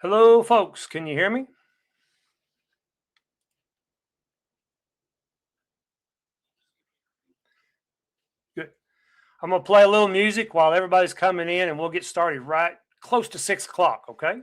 Hello, folks. Can you hear me? Good. I'm going to play a little music while everybody's coming in, and we'll get started right close to 6 o'clock, okay?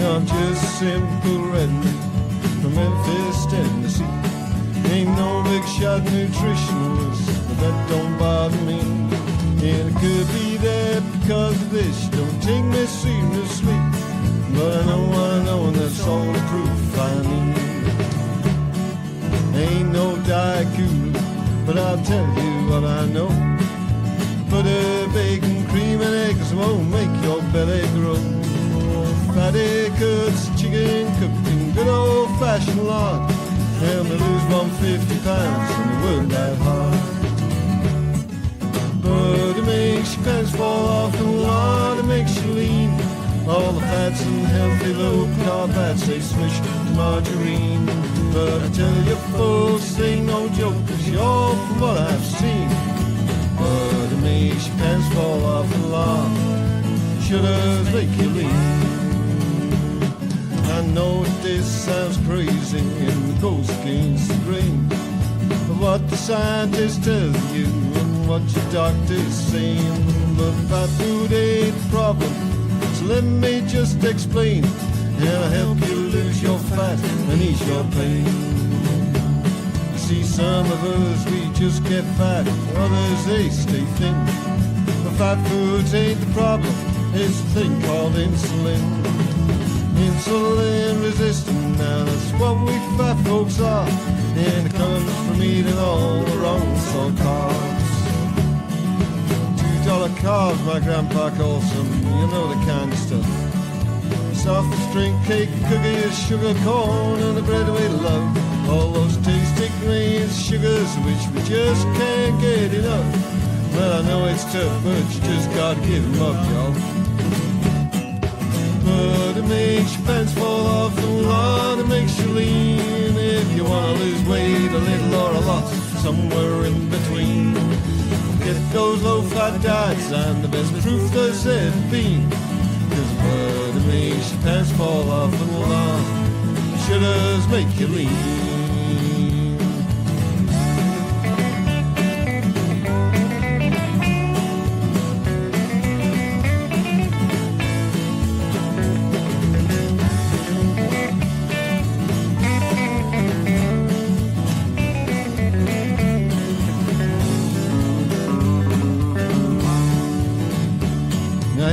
I'm just a simple redneck from Memphis, Tennessee. Ain't no big shot nutritionalist, but that don't bother me. And it could be that because of this, don't take me seriously. But I know, and that's all the proof I need. Ain't no diet cooler, but I'll tell you what I know. Butter, bacon, cream, and eggs won't make your belly grow. Fatty cuts, chicken cooked in good old-fashioned lard. Help me lose 150 pounds and it wasn't that hard. But it makes your pants fall off and lard, it makes you lean. All the fats and healthy low-carb fats, they swish to margarine. But I tell you folks, they ain't no joke, 'cause you're from what I've seen. But it makes your pants fall off and lard, sugars make you lean. I know this sounds crazy and it goes against the grain, but what the scientists tell you and what your doctor's saying. But fat food ain't the problem, so let me just explain. And I'll help you lose your fat and ease your pain. You see, some of us, we just get fat, others, they stay thin. But fat foods ain't the problem, it's a thing called insulin. Insulin resistant, now that's what we fat folks are. And it comes from eating all the wrong sort of carbs. $2 carbs, my grandpa calls them, you know the kind of stuff. Soft drink, cake, cookies, sugar, corn, and the bread we love. All those tasty grains, sugars, which we just can't get enough. Well, I know it's tough, but you just gotta give them up, y'all. But it makes your pants fall off and Lord, it makes you lean. If you want to lose weight, a little or a lot, somewhere in between. Get those low-fat diets and the best proof there's ever been. 'Cause but it makes your pants fall off and Lord, sugars make you lean.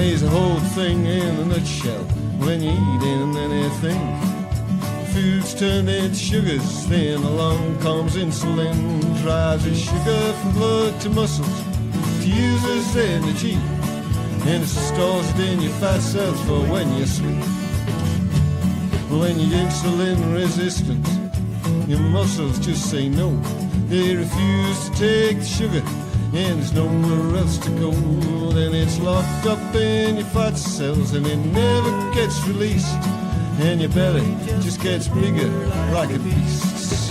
Here's the whole thing in a nutshell. When you're eating anything, food's turned into sugars. Then along comes insulin, drives the sugar from blood to muscles to use as energy. And it stores it in your fat cells for when you sleep. When you're insulin resistant, your muscles just say no. They refuse to take the sugar, and there's nowhere else to go. Then it's locked up in your fat cells and it never gets released. And your belly just gets bigger like a beast's.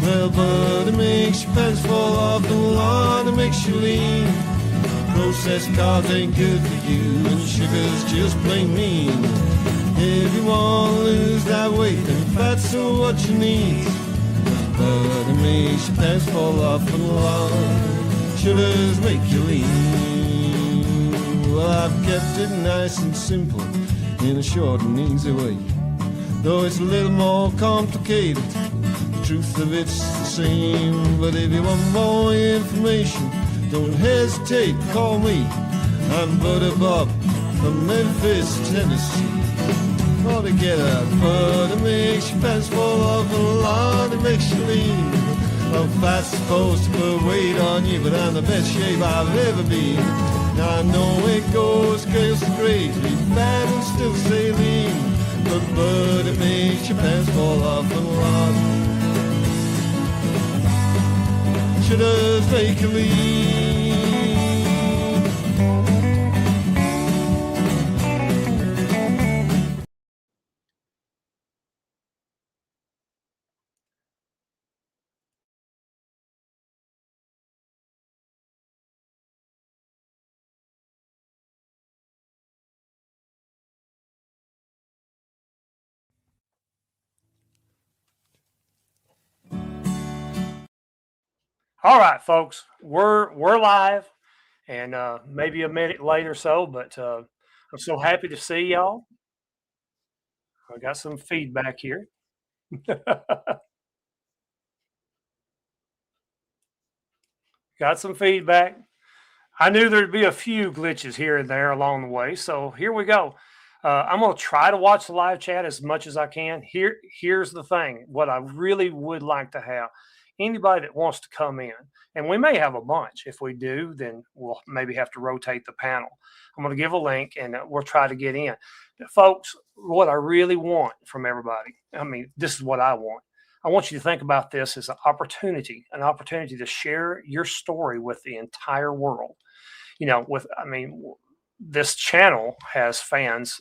Well, but it makes your pants fall off and Lord, it makes you lean. Processed carbs ain't good for you and sugar's just plain mean. If you want to lose that weight, then fats are what you need. But it makes your pants fall off and Lord, sugars make you lean. Well, I've kept it nice and simple in a short and easy way. Though it's a little more complicated, the truth of it's the same. But if you want more information, don't hesitate, call me. I'm Butter Bob from Memphis, Tennessee. Altogether, but it makes your pants fall off and Lord, it makes you lean. Well, fat's supposed to put weight on you, but I'm the best shape I've ever been. I know it goes crazy, fat and still saline, but it makes your pants fall off a lot. She does make you lean. All right, folks, we're live, and maybe a minute late or so, but I'm so happy to see y'all. I got some feedback here. Got some feedback. I knew there'd be a few glitches here and there along the way, so here we go. I'm going to try to watch the live chat as much as I can. Here's the thing. What I really would like to have, anybody that wants to come in, and we may have a bunch. If we do, then we'll maybe have to rotate the panel. I'm going to give a link, and we'll try to get in. Folks, what I really want from everybody, I mean, this is what I want. I want you to think about this as an opportunity to share your story with the entire world. You know, this channel has fans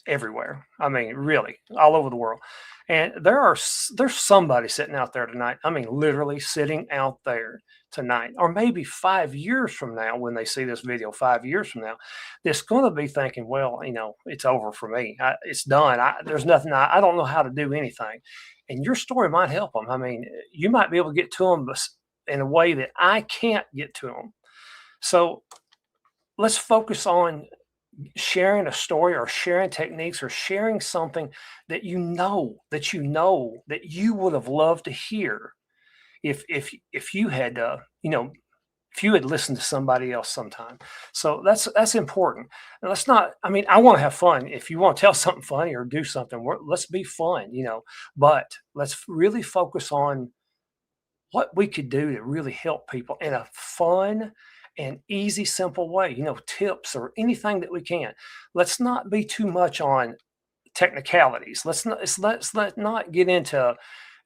everywhere. I mean, really, all over the world. And there's somebody sitting out there tonight. I mean, literally sitting out there tonight, or maybe 5 years from now, when they see this video 5 years from now, that's going to be thinking, well, you know, it's over for me. It's done. There's nothing. I don't know how to do anything. And your story might help them. I mean, you might be able to get to them in a way that I can't get to them. So let's focus on sharing a story, or sharing techniques, or sharing something that you know that you would have loved to hear if you had if you had listened to somebody else sometime. So that's important. And let's not, I mean, I want to have fun. If you want to tell something funny or do something, let's be fun, you know, but let's really focus on what we could do to really help people in a fun and easy, simple way, you know, tips or anything that we can. Let's not be too much on technicalities. Let's not get into,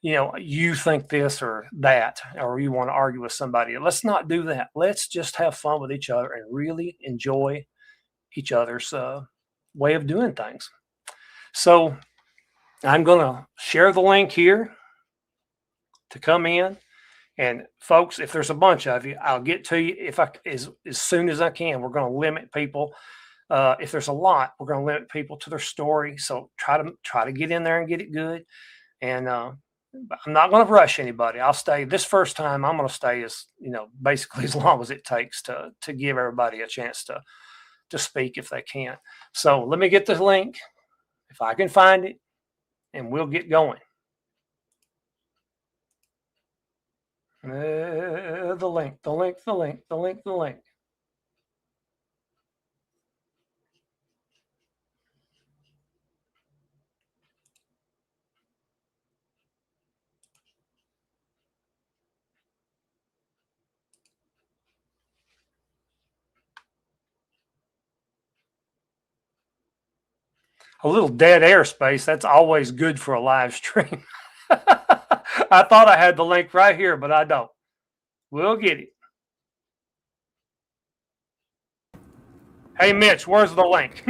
you know, you think this or that, or you want to argue with somebody. Let's not do that. Let's just have fun with each other and really enjoy each other's way of doing things. So I'm going to share the link here to come in. And folks, if there's a bunch of you, I'll get to you as soon as I can. We're going to limit people. If there's a lot, we're going to limit people to their story. So try to get in there and get it good. And I'm not going to rush anybody. I'll stay this first time. I'm going to stay basically as long as it takes to give everybody a chance to speak if they can. So let me get the link if I can find it, and we'll get going. The link. A little dead air space. That's always good for a live stream. I thought I had the link right here, but I don't. We'll get it. Hey, Mitch, where's the link?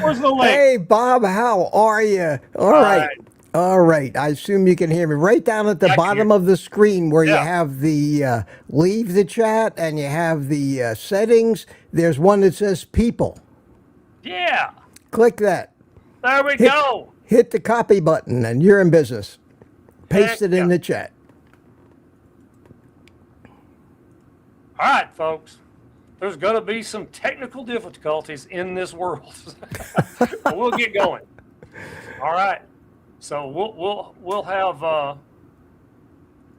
Where's the link? Hey, Bob, how are you? All right. I assume you can hear me. Right down at the bottom of the screen where you have the leave the chat and you have the settings, there's one that says people. Yeah. Click that. There we go. Hit the copy button and you're in business. Paste it in the chat. All right, folks. There's going to be some technical difficulties in this world. But we'll get going. All right. So we'll have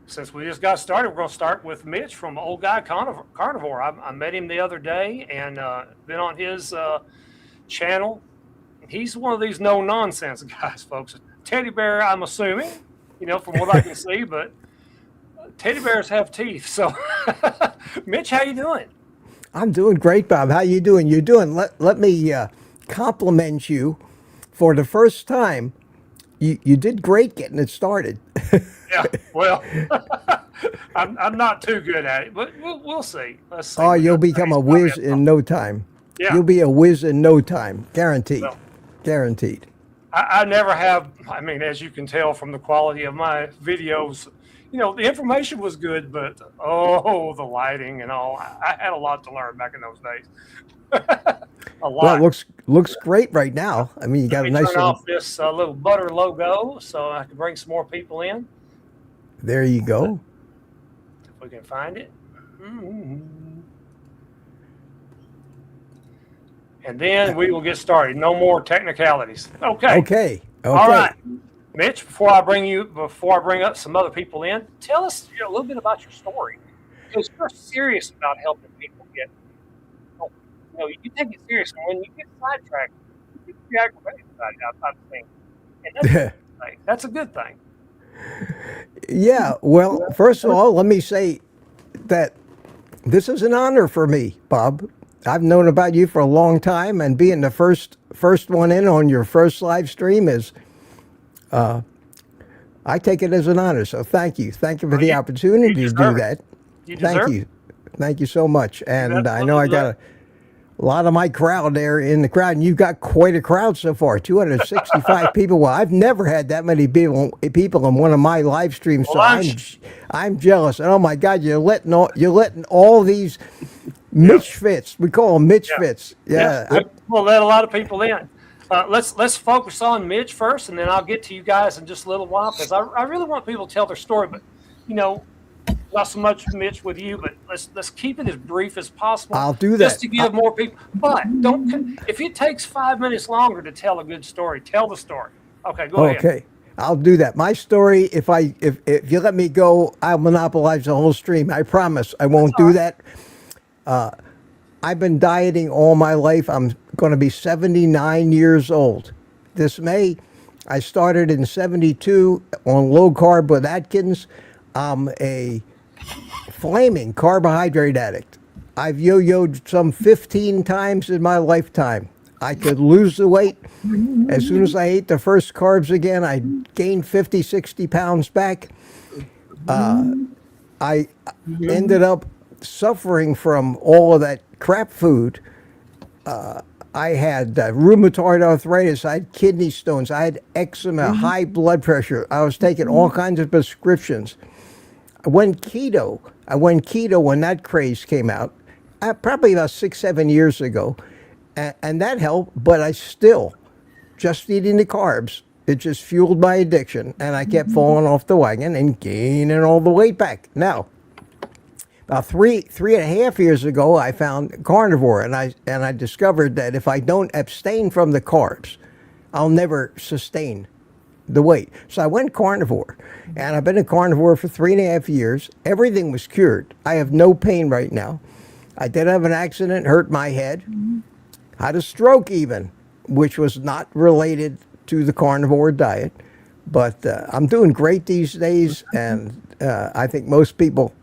since we just got started, we're going to start with Mitch from Old Guy Carnivore. I met him the other day and been on his channel. He's one of these no nonsense guys, folks. Teddy bear, I'm assuming, from what I can see, but teddy bears have teeth. So, Mitch, how you doing? I'm doing great, Bob. How you doing? You're doing. Let me compliment you. For the first time, you did great getting it started. Yeah, well, I'm not too good at it, but we'll see. Let's see. Oh, We you'll got become a today's whiz comment. in no time. Yeah. You'll be a whiz in no time, guaranteed. Well, Guaranteed. I never have. I mean, as you can tell from the quality of my videos, the information was good, but the lighting and all. I had a lot to learn back in those days. A lot. Well, it looks great right now. I mean, you got Let a me nice turn little. off this little butter logo so I can bring some more people in There you go. if we can find it. And then we will get started. No more technicalities. Okay. Okay. All right, Mitch. Before I bring up some other people in, tell us a little bit about your story, because you're serious about helping people get. You take it serious, and when you get sidetracked, you get aggravated about it. I think, and that's a good thing. That's a good thing. Yeah. Well, first of all, let me say that this is an honor for me, Bob. I've known about you for a long time, and being the first one in on your first live stream is, I take it as an honor. So thank you for the opportunity to do that. Thank you so much. And I know I got a lot of my crowd there in the crowd, and you've got quite a crowd so far. 265 people. Well, I've never had that many people in one of my live streams, so I'm jealous. And oh my God, you're letting all these Mitch Fits. We call them Mitch Fits. Yeah, we'll let a lot of people in. Let's focus on Mitch first, and then I'll get to you guys in just a little while, because I really want people to tell their story. But not so much Mitch with you, but let's keep it as brief as possible. I'll do that just to give more people. But don't. If it takes 5 minutes longer to tell a good story, tell the story. Okay, go ahead. Okay, I'll do that. My story. If you let me go, I'll monopolize the whole stream. I promise I won't do that. I've been dieting all my life. I'm going to be 79 years old this May. I started in 72 on low carb with Atkins. I'm a flaming carbohydrate addict. I've yo-yoed some 15 times in my lifetime. I could lose the weight. As soon as I ate the first carbs again, I gained 50, 60 pounds back. I ended up suffering from all of that crap food. I had rheumatoid arthritis. I had kidney stones. I had eczema, high blood pressure. I was taking all kinds of prescriptions. I went keto when that craze came out, probably about 6-7 years ago, and that helped. But I still just eating the carbs. It just fueled my addiction, and I kept falling off the wagon and gaining all the weight back. Now, about three and a half years ago, I found Carnivore, and I discovered that if I don't abstain from the carbs, I'll never sustain the weight. So I went Carnivore, and I've been a Carnivore for 3.5 years. Everything was cured. I have no pain right now. I did have an accident, hurt my head, had a stroke even, which was not related to the Carnivore diet. But I'm doing great these days, and I think most people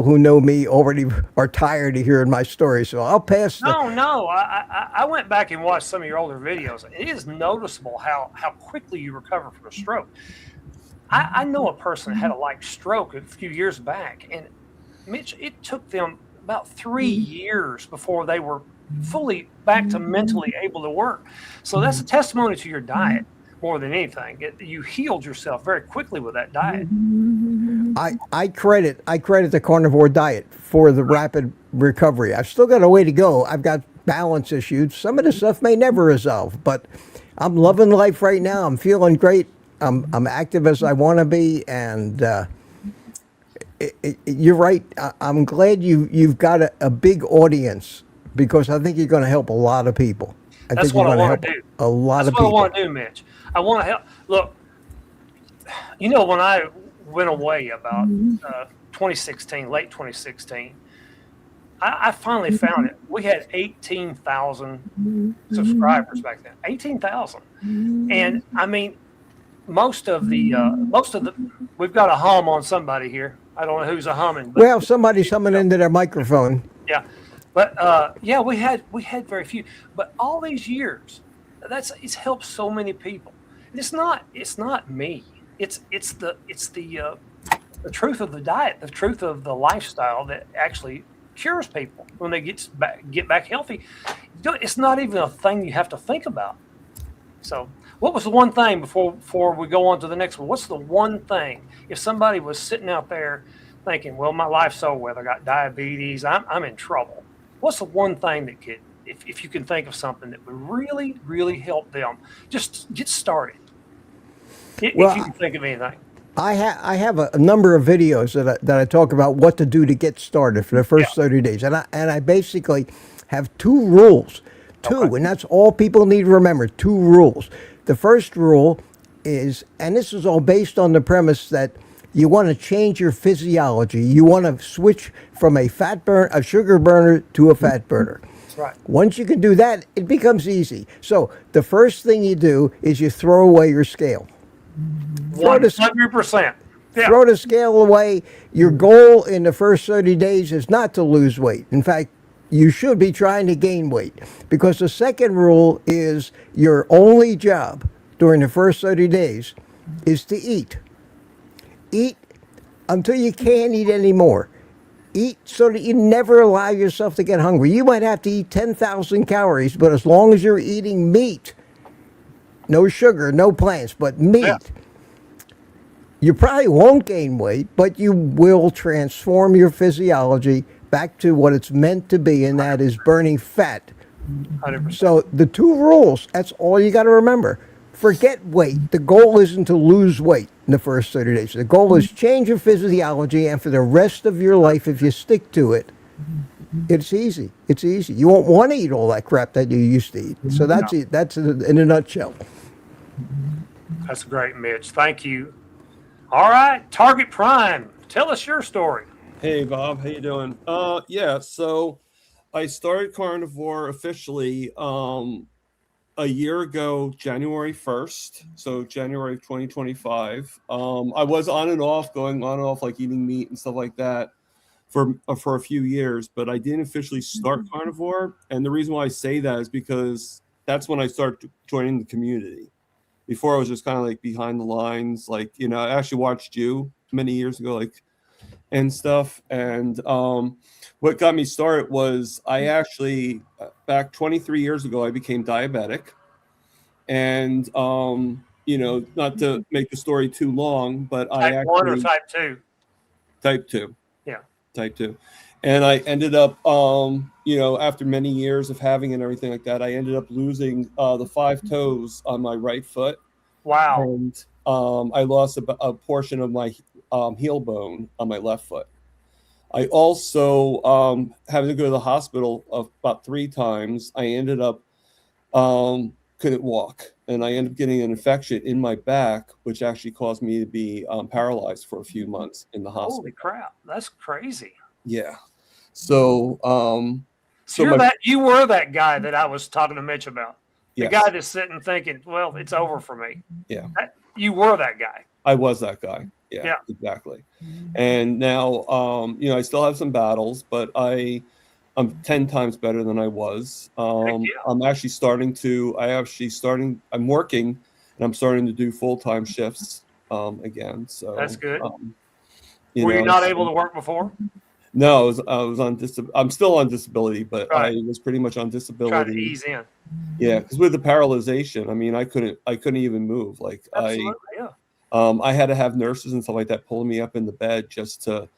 who know me already are tired of hearing my story, so I'll pass. No. I went back and watched some of your older videos. It is noticeable how quickly you recover from a stroke. I know a person that had a like stroke a few years back, and Mitch, it took them about 3 years before they were fully back to mentally able to work. So that's a testimony to your diet more than anything. You healed yourself very quickly with that diet. I credit the Carnivore diet for the rapid recovery. I've still got a way to go. I've got balance issues. Some of the stuff may never resolve, but I'm loving life right now. I'm feeling great. I'm active as I want to be, and you're right. I'm glad you've got a big audience, because I think you're going to help a lot of people. That's what I want to do. A lot of people. That's what I want to do, Mitch. I want to help. Look, when I went away about 2016, late 2016, I finally found it. We had 18,000 subscribers back then. 18,000. And I mean, most of the we've got a hum on somebody here. I don't know who's a humming. But, Well, somebody's humming into their microphone. yeah, but yeah, we had very few. But all these years, it's helped so many people. It's not me. It's the truth of the diet, the truth of the lifestyle that actually cures people when they get back healthy. It's not even a thing you have to think about. So, what was the one thing before we go on to the next one? What's the one thing if somebody was sitting out there thinking, "Well, my life's over with. I got diabetes. I'm in trouble." What's the one thing that could, if you can think of something that would really, really help them just get started? If you can think of anything. I have a number of videos that I talk about what to do to get started for the first 30 days, and I basically have two rules, and that's all people need to remember. Two rules. The first rule is, and this is all based on the premise that you want to change your physiology. You want to switch from a sugar burner to a fat burner. That's right. Once you can do that, it becomes easy. So the first thing you do is you throw away your scale. 100%. Yeah. Throw the scale away. Your goal in the first 30 days is not to lose weight. In fact, you should be trying to gain weight, because the second rule is your only job during the first 30 days is to eat. Eat until you can't eat anymore. Eat so that you never allow yourself to get hungry. You might have to eat 10,000 calories, but as long as you're eating meat, no sugar, no plants, but meat, you probably won't gain weight, but you will transform your physiology back to what it's meant to be, and that is burning fat. 100%. So the two rules, that's all you got to remember. Forget weight. The goal isn't to lose weight in the first 30 days. The goal is change your physiology, and for the rest of your life, if you stick to it, it's easy. It's easy. You won't want to eat all that crap that you used to eat. So that's it. That's it in a nutshell. That's great, Mitch. Thank you. All right, Target Prime, tell us your story. Hey, Bob, how you doing? Yeah, so I started Carnivore officially a year ago, January 1st, so January of 2025. I was on and off, going on and off, like eating meat and stuff like that for a few years, but I didn't officially start Carnivore. And the reason why I say that is because that's when I started joining the community. Before I was just kind of like behind the lines, like, you know, I actually watched you many years ago, like, and stuff. And what got me started was I actually, back 23 years ago, I became diabetic. And, you know, not to make the story too long, but Type 1 or type 2? Type 2. Yeah. Type 2. And I ended up, you know, after many years of having it and everything like that, I ended up losing the 5 toes on my right foot. Wow. And I lost a portion of my heel bone on my left foot. I also, having to go to the hospital about 3 times, I ended up, couldn't walk. And I ended up getting an infection in my back, which actually caused me to be paralyzed for a few months in the hospital. Holy crap. That's crazy. Yeah. So, you were that guy that I was talking to Mitch about. The yes. guy that's sitting thinking, well, it's over for me. Yeah. You were that guy. I was that guy. Yeah. Exactly. And now, you know, I still have some battles, but I'm 10 times better than I was. I'm actually I'm working, and I'm starting to do full-time shifts again. So that's good. Were you not able to work before? No, I was on I'm still on disability, but right. I was pretty much on disability. Trying to ease in. Yeah, because with the paralyzation, I mean, I couldn't even move. Like absolutely, I had to have nurses and stuff like that pulling me up in the bed just to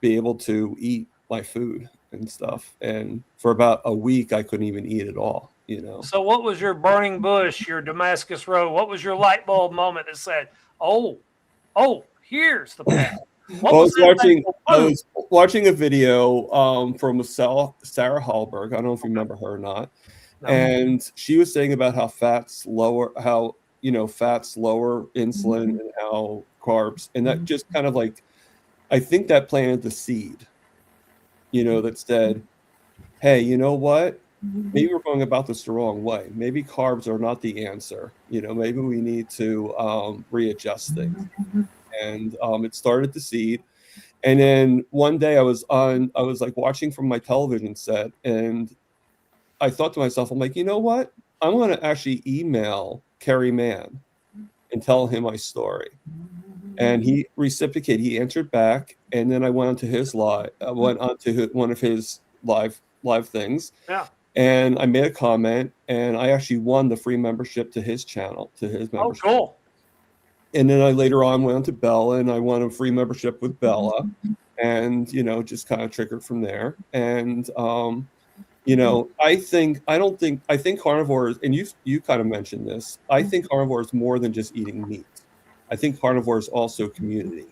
be able to eat my food and stuff. And for about a week, I couldn't even eat at all. You know. So, what was your burning bush, your Damascus Road? What was your light bulb moment that said, "Oh, here's the path"? I was watching a video from Sarah Hallberg. I don't know if you remember her or not. No. And she was saying about how fats lower insulin and how carbs, and that just kind of like, I think that planted the seed, you know, that said, hey, you know what? maybe we're going about this the wrong way. Maybe carbs are not the answer. Maybe we need to readjust things. And it started to seed. And then one day I was like watching from my television set, and I thought to myself, I'm like, you know what? I'm going to actually email Kerry Mann and tell him my story. And he reciprocated. He answered back, and then I went on to his live. I went on to one of his live things. Yeah. And I made a comment, and I actually won the free membership to his channel, to his membership. Oh, cool. I then I later on went on to Bella, and I won a free membership with Bella, and just kind of triggered from there. And I think carnivore is, and you kind of mentioned this. I think carnivore is more than just eating meat. I think carnivore is also community.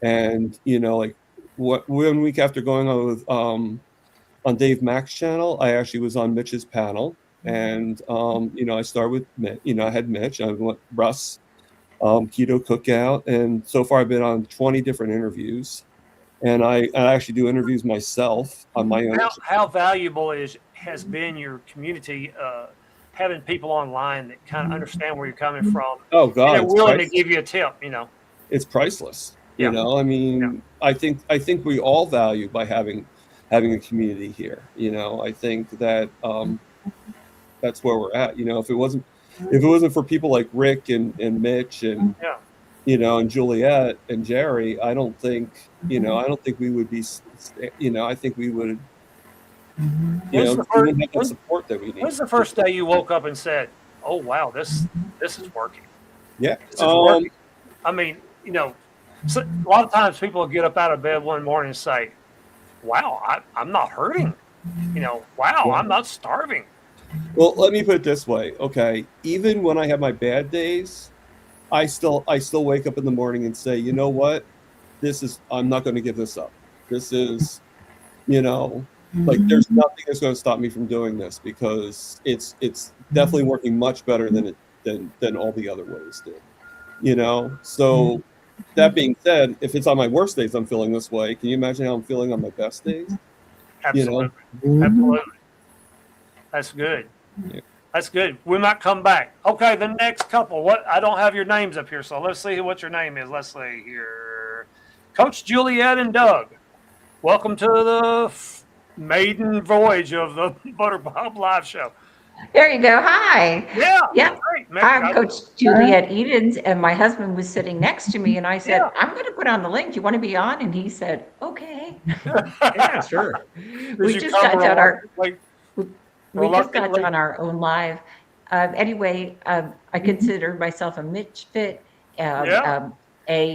And like one week after going on with on Dave Mack's channel, I actually was on Mitch's panel, and I started with Mitch. I had Mitch, I went Russ, Keto Cookout, and so far I've been on 20 different interviews. And I actually do interviews myself on my own. How valuable has been your community, having people online that kind of understand where you're coming from? Oh God, and they're willing to give you a tip. It's priceless. Yeah. I mean, yeah. I think we all value by having a community here. I think that that's where we're at. If it wasn't for people like Rick and Mitch and and Juliet and Geri, I don't think we would be. I think we would. Wouldn't have the support that we need. When's the first day you woke up and said, "Oh wow, this is working"? Yeah. This is working. I mean, so a lot of times people will get up out of bed one morning and say, "Wow, I'm not hurting." Wow, I'm not starving. Well, let me put it this way. Okay, even when I have my bad days, I still wake up in the morning and say, you know what, I'm not going to give this up. This is, like there's nothing that's going to stop me from doing this, because it's definitely working much better than all the other ways do. So that being said, if it's on my worst days I'm feeling this way, can you imagine how I'm feeling on my best days? Absolutely. Absolutely. That's good. Yeah. That's good. We might come back. Okay, the next couple. I don't have your names up here, so let's see what your name is. Let's see here. Coach Juliet and Doug. Welcome to the maiden voyage of the Butter Bob Live Show. There you go. Hi. Yeah. Great. I'm Coach Juliet Edens, and my husband was sitting next to me, and I said, I'm going to put on the link. Do you want to be on? And he said, okay. Yeah, sure. We just got done our own live. Anyway, I consider myself a Mitch fit, a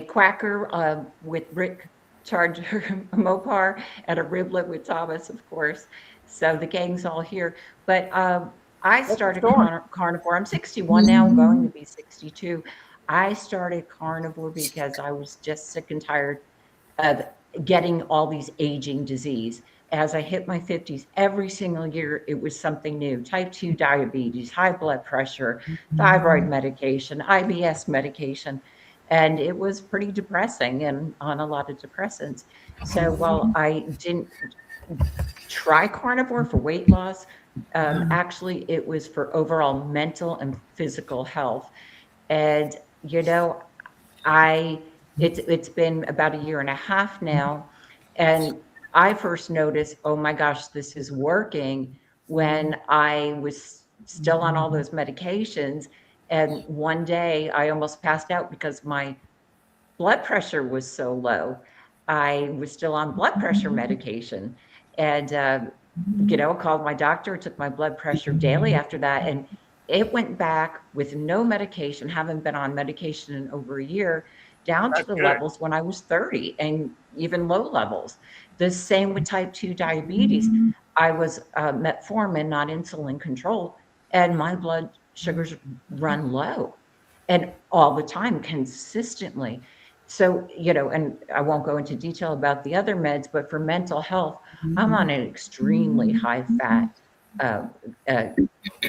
quacker with Rick Charger Mopar, and a riblet with Thomas, of course. So the gang's all here. But I started Carnivore. I'm 61 now. I'm going to be 62. I started Carnivore because I was just sick and tired of getting all these aging disease. As I hit my 50s, every single year it was something new. Type 2 diabetes, high blood pressure, thyroid medication, IBS medication. And it was pretty depressing and on a lot of depressants. So while I didn't try Carnivore for weight loss, actually it was for overall mental and physical health. And it's been about a year and a half now, and I first noticed, oh my gosh, this is working, when I was still on all those medications. And one day I almost passed out because my blood pressure was so low. I was still on blood pressure medication, and called my doctor, took my blood pressure daily after that, and it went back with no medication, haven't been on medication in over a year, down to the levels when I was 30, and even low levels. The same with type 2 diabetes. I was metformin, not insulin controlled, and my blood sugars run low, and all the time, consistently. So, and I won't go into detail about the other meds, but for mental health, I'm on an extremely high fat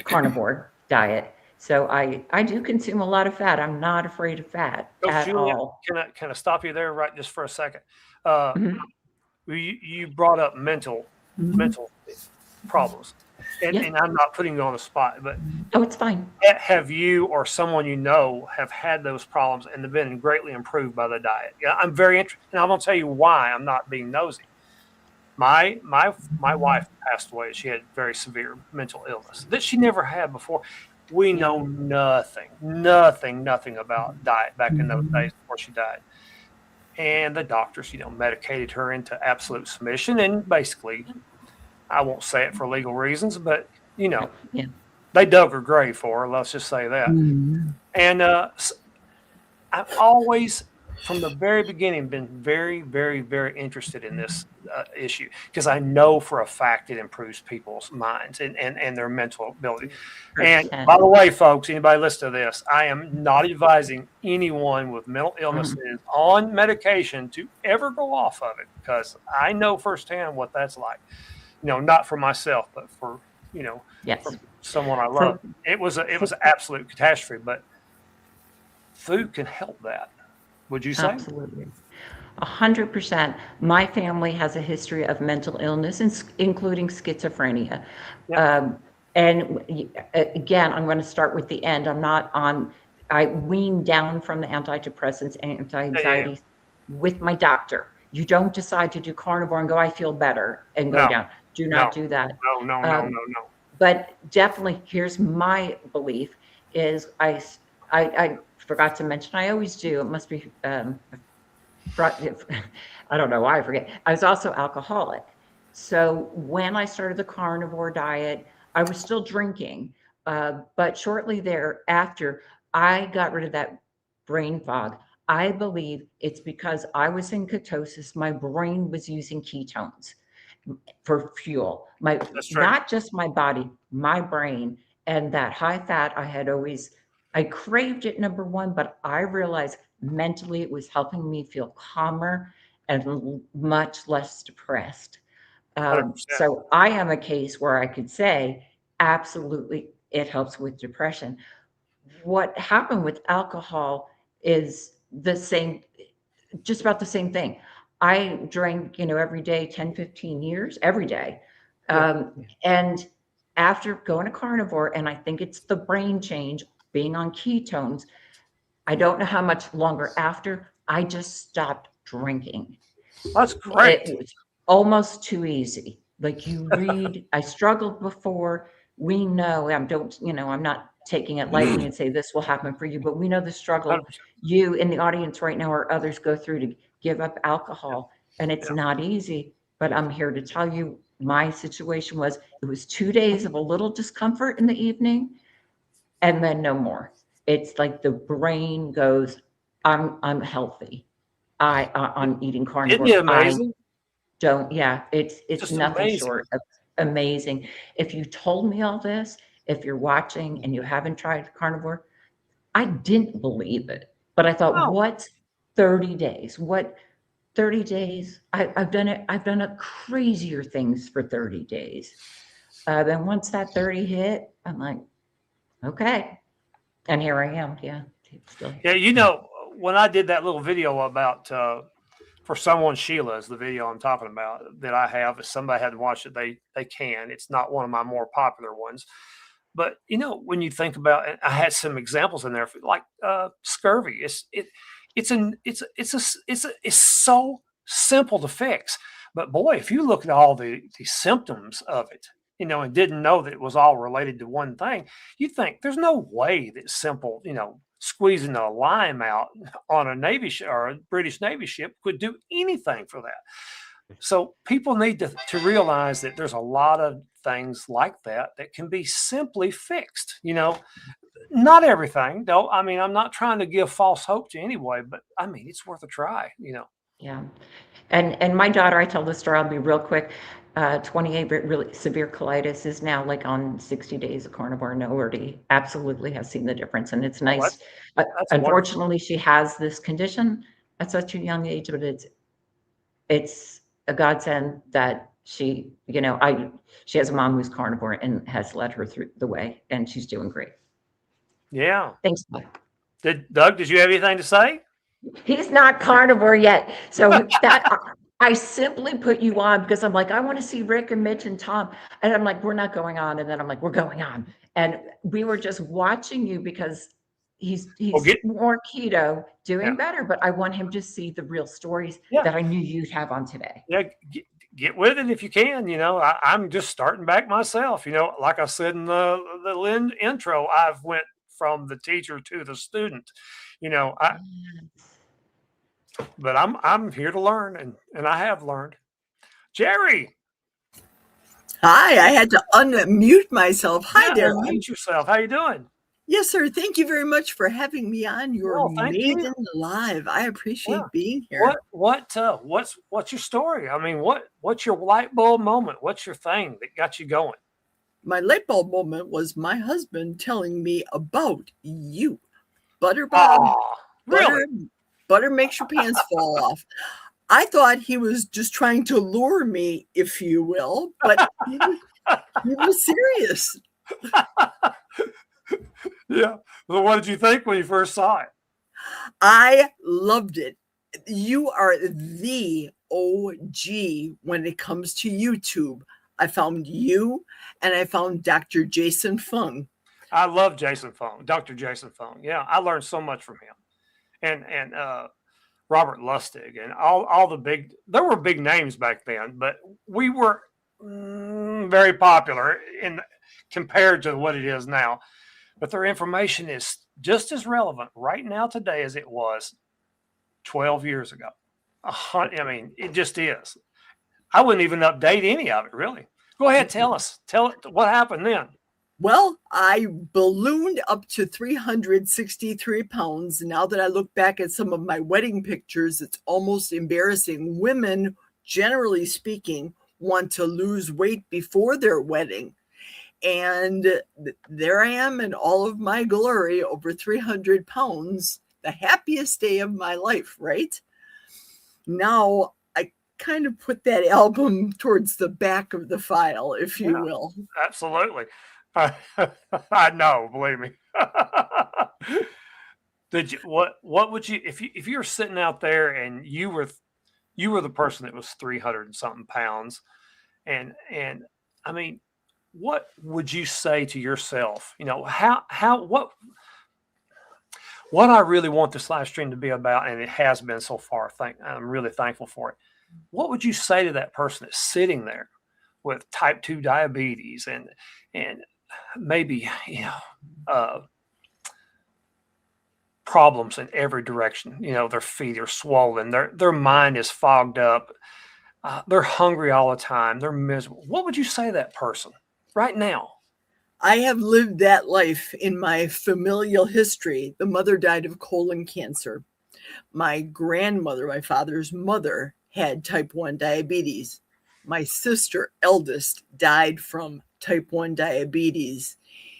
carnivore diet. So I do consume a lot of fat. I'm not afraid of fat at all. Can I stop you there right just for a second? You brought up mental problems. and I'm not putting you on the spot, but Oh, it's fine. have you or someone you know have had those problems and have been greatly improved by the diet? Yeah, I'm very interested, and I'm going to tell you why I'm not being nosy. My wife passed away. She had very severe mental illness that she never had before. We know nothing about diet back in those days before she died. And the doctors, medicated her into absolute submission. And basically, I won't say it for legal reasons, but, they dug her grave for her. Let's just say that. And I've always, from the very beginning, been very, very, very interested in this issue because I know for a fact it improves people's minds and their mental ability. And by the way, folks, anybody listen to this, I am not advising anyone with mental illnesses on medication to ever go off of it because I know firsthand what that's like. Not for myself, but for, for someone I love. It was an absolute catastrophe, but food can help that. Would you say? Absolutely. 100%. My family has a history of mental illness, including schizophrenia. And again, I'm going to start with the end. I weaned down from the antidepressants and anti-anxiety with my doctor. You don't decide to do carnivore and go, I feel better, and go down. Do not do that. No. But definitely, here's my belief is I forgot to mention, I always do. It must be, I don't know why I forget. I was also alcoholic. So when I started the carnivore diet, I was still drinking. But shortly thereafter, I got rid of that brain fog. I believe it's because I was in ketosis. My brain was using ketones for fuel. Not just my body, my brain. And that high fat I craved it, number one, but I realized mentally it was helping me feel calmer and much less depressed. So I am a case where I could say, absolutely, it helps with depression. What happened with alcohol is the same, just about the same thing. I drank, every day, 10, 15 years, every day. And after going to carnivore, and I think it's the brain change, being on ketones, I don't know how much longer after, I just stopped drinking. That's great. It was almost too easy. Like you read, I struggled before. We know, I'm not taking it lightly and say this will happen for you, but we know the struggle 100%. You in the audience right now or others go through to give up alcohol. And it's not easy, but I'm here to tell you my situation was, it was 2 days of a little discomfort in the evening and then no more. It's like the brain goes, I'm healthy. I'm eating carnivore. Isn't it amazing? It's nothing amazing. Short of amazing. If you told me all this, if you're watching and you haven't tried carnivore, I didn't believe it. But I thought, what's 30 days? What 30 days? I've done it. I've done crazier things for 30 days. Then once that 30 hit, I'm like, okay. And here I am. Yeah. Still. Yeah. When I did that little video about, for someone, Sheila is the video I'm talking about that I have. If somebody hadn't watched it, they can. It's not one of my more popular ones. But, when you think about it, I had some examples in there like scurvy. It's so simple to fix. But boy, if you look at all the symptoms of it, and didn't know that it was all related to one thing, you think there's no way that simple, squeezing a lime out on a Navy ship or a British Navy ship could do anything for that. So people need to realize that there's a lot of things like that can be simply fixed. Not everything, though. I mean, I'm not trying to give false hope to anybody, but I mean, it's worth a try. Yeah. And my daughter, I tell this story, I'll be real quick. 28 really severe colitis is now like on 60 days of carnivore and already absolutely has seen the difference. And it's nice. That's unfortunately, wonderful. She has this condition at such a young age, but it's a godsend that she has a mom who's carnivore and has led her through the way, and she's doing great. Yeah. Thanks, Doug. Doug, did you have anything to say? He's not carnivore yet. So that I simply put you on because I'm like, I want to see Rick and Mitch and Tom. And I'm like, we're not going on. And then I'm like, we're going on. And we were just watching you because he's more keto, doing better. But I want him to see the real stories that I knew you'd have on today. Yeah, get with it if you can. You know, I'm just starting back myself. You know, like I said in the intro, I've went from the teacher to the student. You know, but I'm here to learn, and I have learned. Geri. Hi, I had to unmute myself. Hi there. Unmute yourself. How you doing? Yes, sir. Thank you very much for having me on your maiden live. I appreciate being here. What's your story? I mean, what's your light bulb moment? What's your thing that got you going? My light bulb moment was my husband telling me about you. Butter makes your pants fall off. I thought he was just trying to lure me, if you will, but he was serious. Yeah. Well, what did you think when you first saw it? I loved it. You are the OG when it comes to YouTube. I found you and I found Dr. Jason Fung. I love Jason Fung, Dr. Jason Fung. Yeah, I learned so much from him. And Robert Lustig and all the there were big names back then, but we were very popular compared to what it is now. But their information is just as relevant right now today as it was 12 years ago. I mean, it just is. I wouldn't even update any of it, really. Go ahead, tell it what happened then. Well, I ballooned up to 363 pounds. Now that I look back at some of my wedding pictures, it's almost embarrassing. Women, generally speaking, want to lose weight before their wedding. And there I am in all of my glory, over 300 pounds, the happiest day of my life, right? Now, I kind of put that album towards the back of the file, if you will. Absolutely. I know, believe me. What would you if you were sitting out there and you were the person that was 300 and something pounds, and I mean, what would you say to yourself? You know, what I really want this live stream to be about, and it has been so far. I'm really thankful for it. What would you say to that person that's sitting there with type 2 diabetes and maybe problems in every direction? You know, their feet are swollen, their mind is fogged up, they're hungry all the time, they're miserable. What would you say to that person right now? I have lived that life in my familial history. The mother died of colon cancer. My grandmother, my father's mother, had type 1 diabetes. My sister, eldest, died from type 1 diabetes.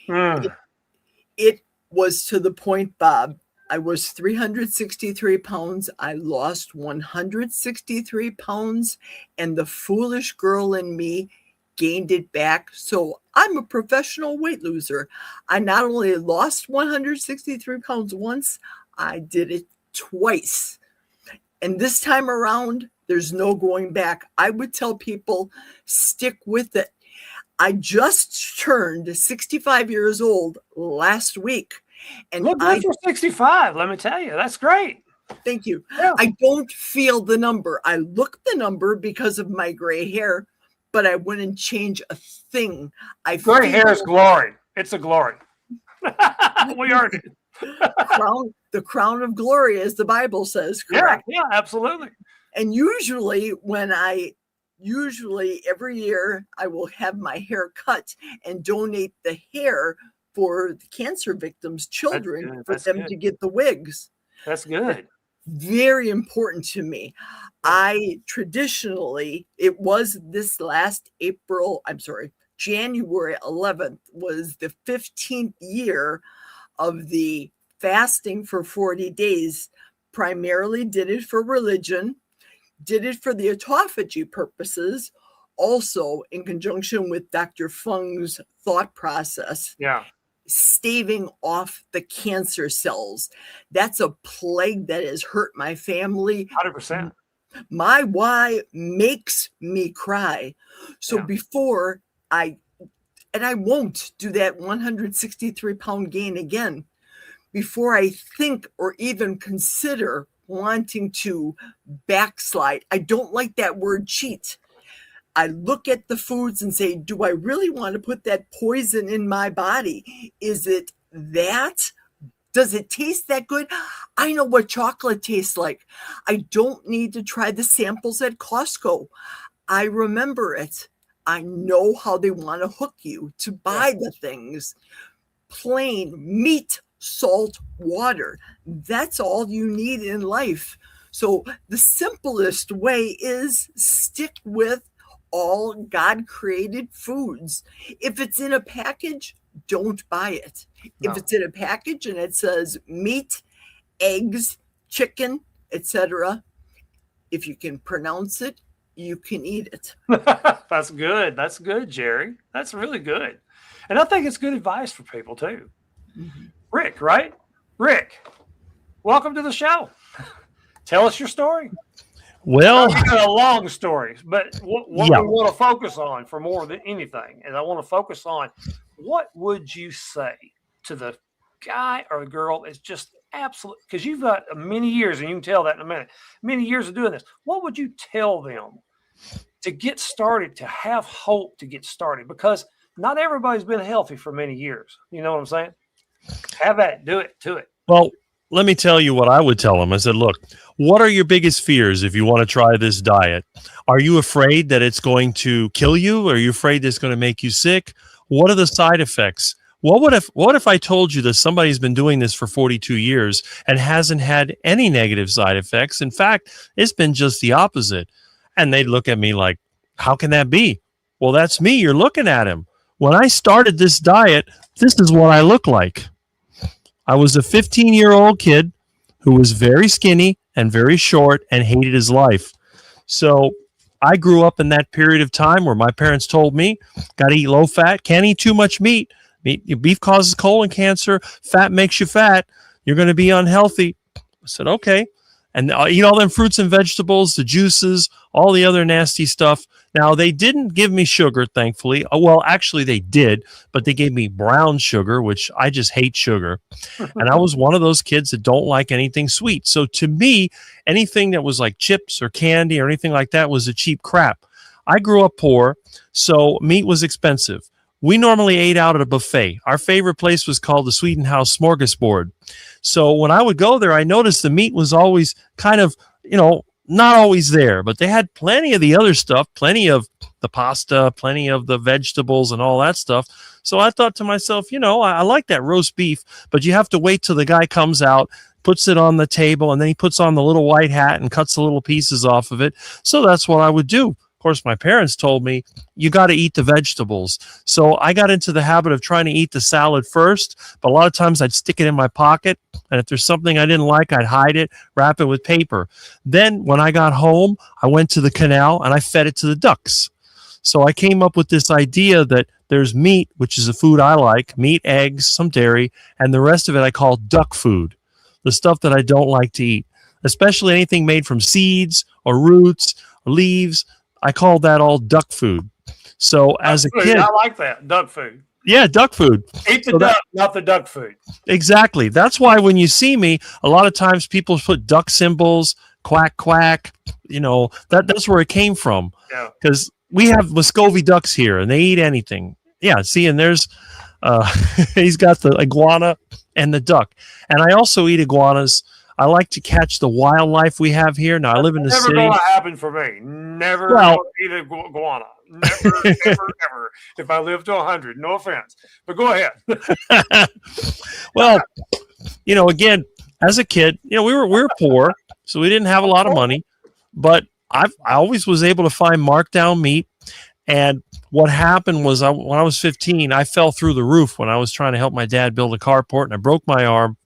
It was to the point, Bob, I was 363 pounds. I lost 163 pounds, and the foolish girl in me gained it back. So I'm a professional weight loser. I not only lost 163 pounds once, I did it twice. And this time around, there's no going back. I would tell people, stick with it. I just turned 65 years old last week. And look good for 65, let me tell you. That's great. Thank you. Yeah. I don't feel the number. I look the number because of my gray hair, but I wouldn't change a thing. Gray hair is glory. It's a glory. We earned it. The crown of glory, as the Bible says, correct? Yeah, absolutely. And usually every year I will have my hair cut and donate the hair for the cancer victims' children for them to get the wigs. That's good. Very important to me. I traditionally, it was this last January 11th was the 15th year of the fasting for 40 days. Primarily did it for religion, did it for the autophagy purposes, also in conjunction with Dr. Fung's thought process. Yeah. Staving off the cancer cells. That's a plague that has hurt my family. 100%. My why makes me cry. So before I won't do that 163-pound gain again, before I think or even consider wanting to backslide. I don't like that word cheat. I look at the foods and say, do I really want to put that poison in my body? Is it that? Does it taste that good? I know what chocolate tastes like. I don't need to try the samples at Costco. I remember it. I know how they want to hook you to buy the things. Plain meat, salt, water. That's all you need in life. So the simplest way is stick with all God created foods. If it's in a package, don't buy it. No. If it's in a package and it says meat, eggs, chicken, etc., if you can pronounce it, you can eat it. That's good. That's good, Geri. That's really good. And I think it's good advice for people too. Mm-hmm. Rick, right? Rick, welcome to the show. Tell us your story. Well, you got a long story, but what we want to focus on for more than anything, and I want to focus on what would you say to the guy or the girl that's just absolute, because you've got many years, and you can tell that in a minute, many years of doing this. What would you tell them to get started, to have hope to get started? Because not everybody's been healthy for many years. You know what I'm saying? Have that. Do it. To it. Well, let me tell you what I would tell them. I said, look, what are your biggest fears if you want to try this diet? Are you afraid that it's going to kill you? Are you afraid that it's going to make you sick? What are the side effects? What if I told you that somebody's been doing this for 42 years and hasn't had any negative side effects? In fact, it's been just the opposite. And they'd look at me like, how can that be? Well, that's me. You're looking at him. When I started this diet, this is what I look like. I was a 15-year-old kid who was very skinny and very short and hated his life. So I grew up in that period of time where my parents told me, got to eat low fat, can't eat too much meat. Beef causes colon cancer. Fat makes you fat. You're going to be unhealthy. I said, okay. And I'll eat all them fruits and vegetables, the juices, all the other nasty stuff. Now, they didn't give me sugar, thankfully. Well, actually, they did, but they gave me brown sugar, which I just hate sugar. And I was one of those kids that don't like anything sweet. So to me, anything that was like chips or candy or anything like that was a cheap crap. I grew up poor, so meat was expensive. We normally ate out at a buffet. Our favorite place was called the Sweden House Smorgasbord. So when I would go there, I noticed the meat was always kind of, not always there, but they had plenty of the other stuff, plenty of the pasta, plenty of the vegetables and all that stuff. So I thought to myself, I like that roast beef, but you have to wait till the guy comes out, puts it on the table, and then he puts on the little white hat and cuts the little pieces off of it. So that's what I would do. Of course, my parents told me, you got to eat the vegetables. So I got into the habit of trying to eat the salad first, but a lot of times I'd stick it in my pocket, and if there's something I didn't like, I'd hide it, wrap it with paper. Then when I got home, I went to the canal and I fed it to the ducks. So I came up with this idea that there's meat, which is a food I like, meat, eggs, some dairy, and the rest of it I call duck food, the stuff that I don't like to eat, especially anything made from seeds or roots or leaves. I call that all duck food. So as a kid, I like that, duck food. Yeah, duck food. Eat the duck, not the duck food. Exactly. That's why when you see me, a lot of times people put duck symbols, quack, quack. That's where it came from. Yeah. Because we have Muscovy ducks here, and they eat anything. Yeah, see, and there's, he's got the iguana and the duck. And I also eat iguanas. I like to catch the wildlife we have here. Now, I live in the city. Never going to happen for me. Never eat a iguana. Never, ever, ever. If I live to 100, no offense. But go ahead. Well, again, as a kid, we were poor, so we didn't have a lot of money. But I always was able to find markdown meat. And what happened was when I was 15, I fell through the roof when I was trying to help my dad build a carport, and I broke my arm.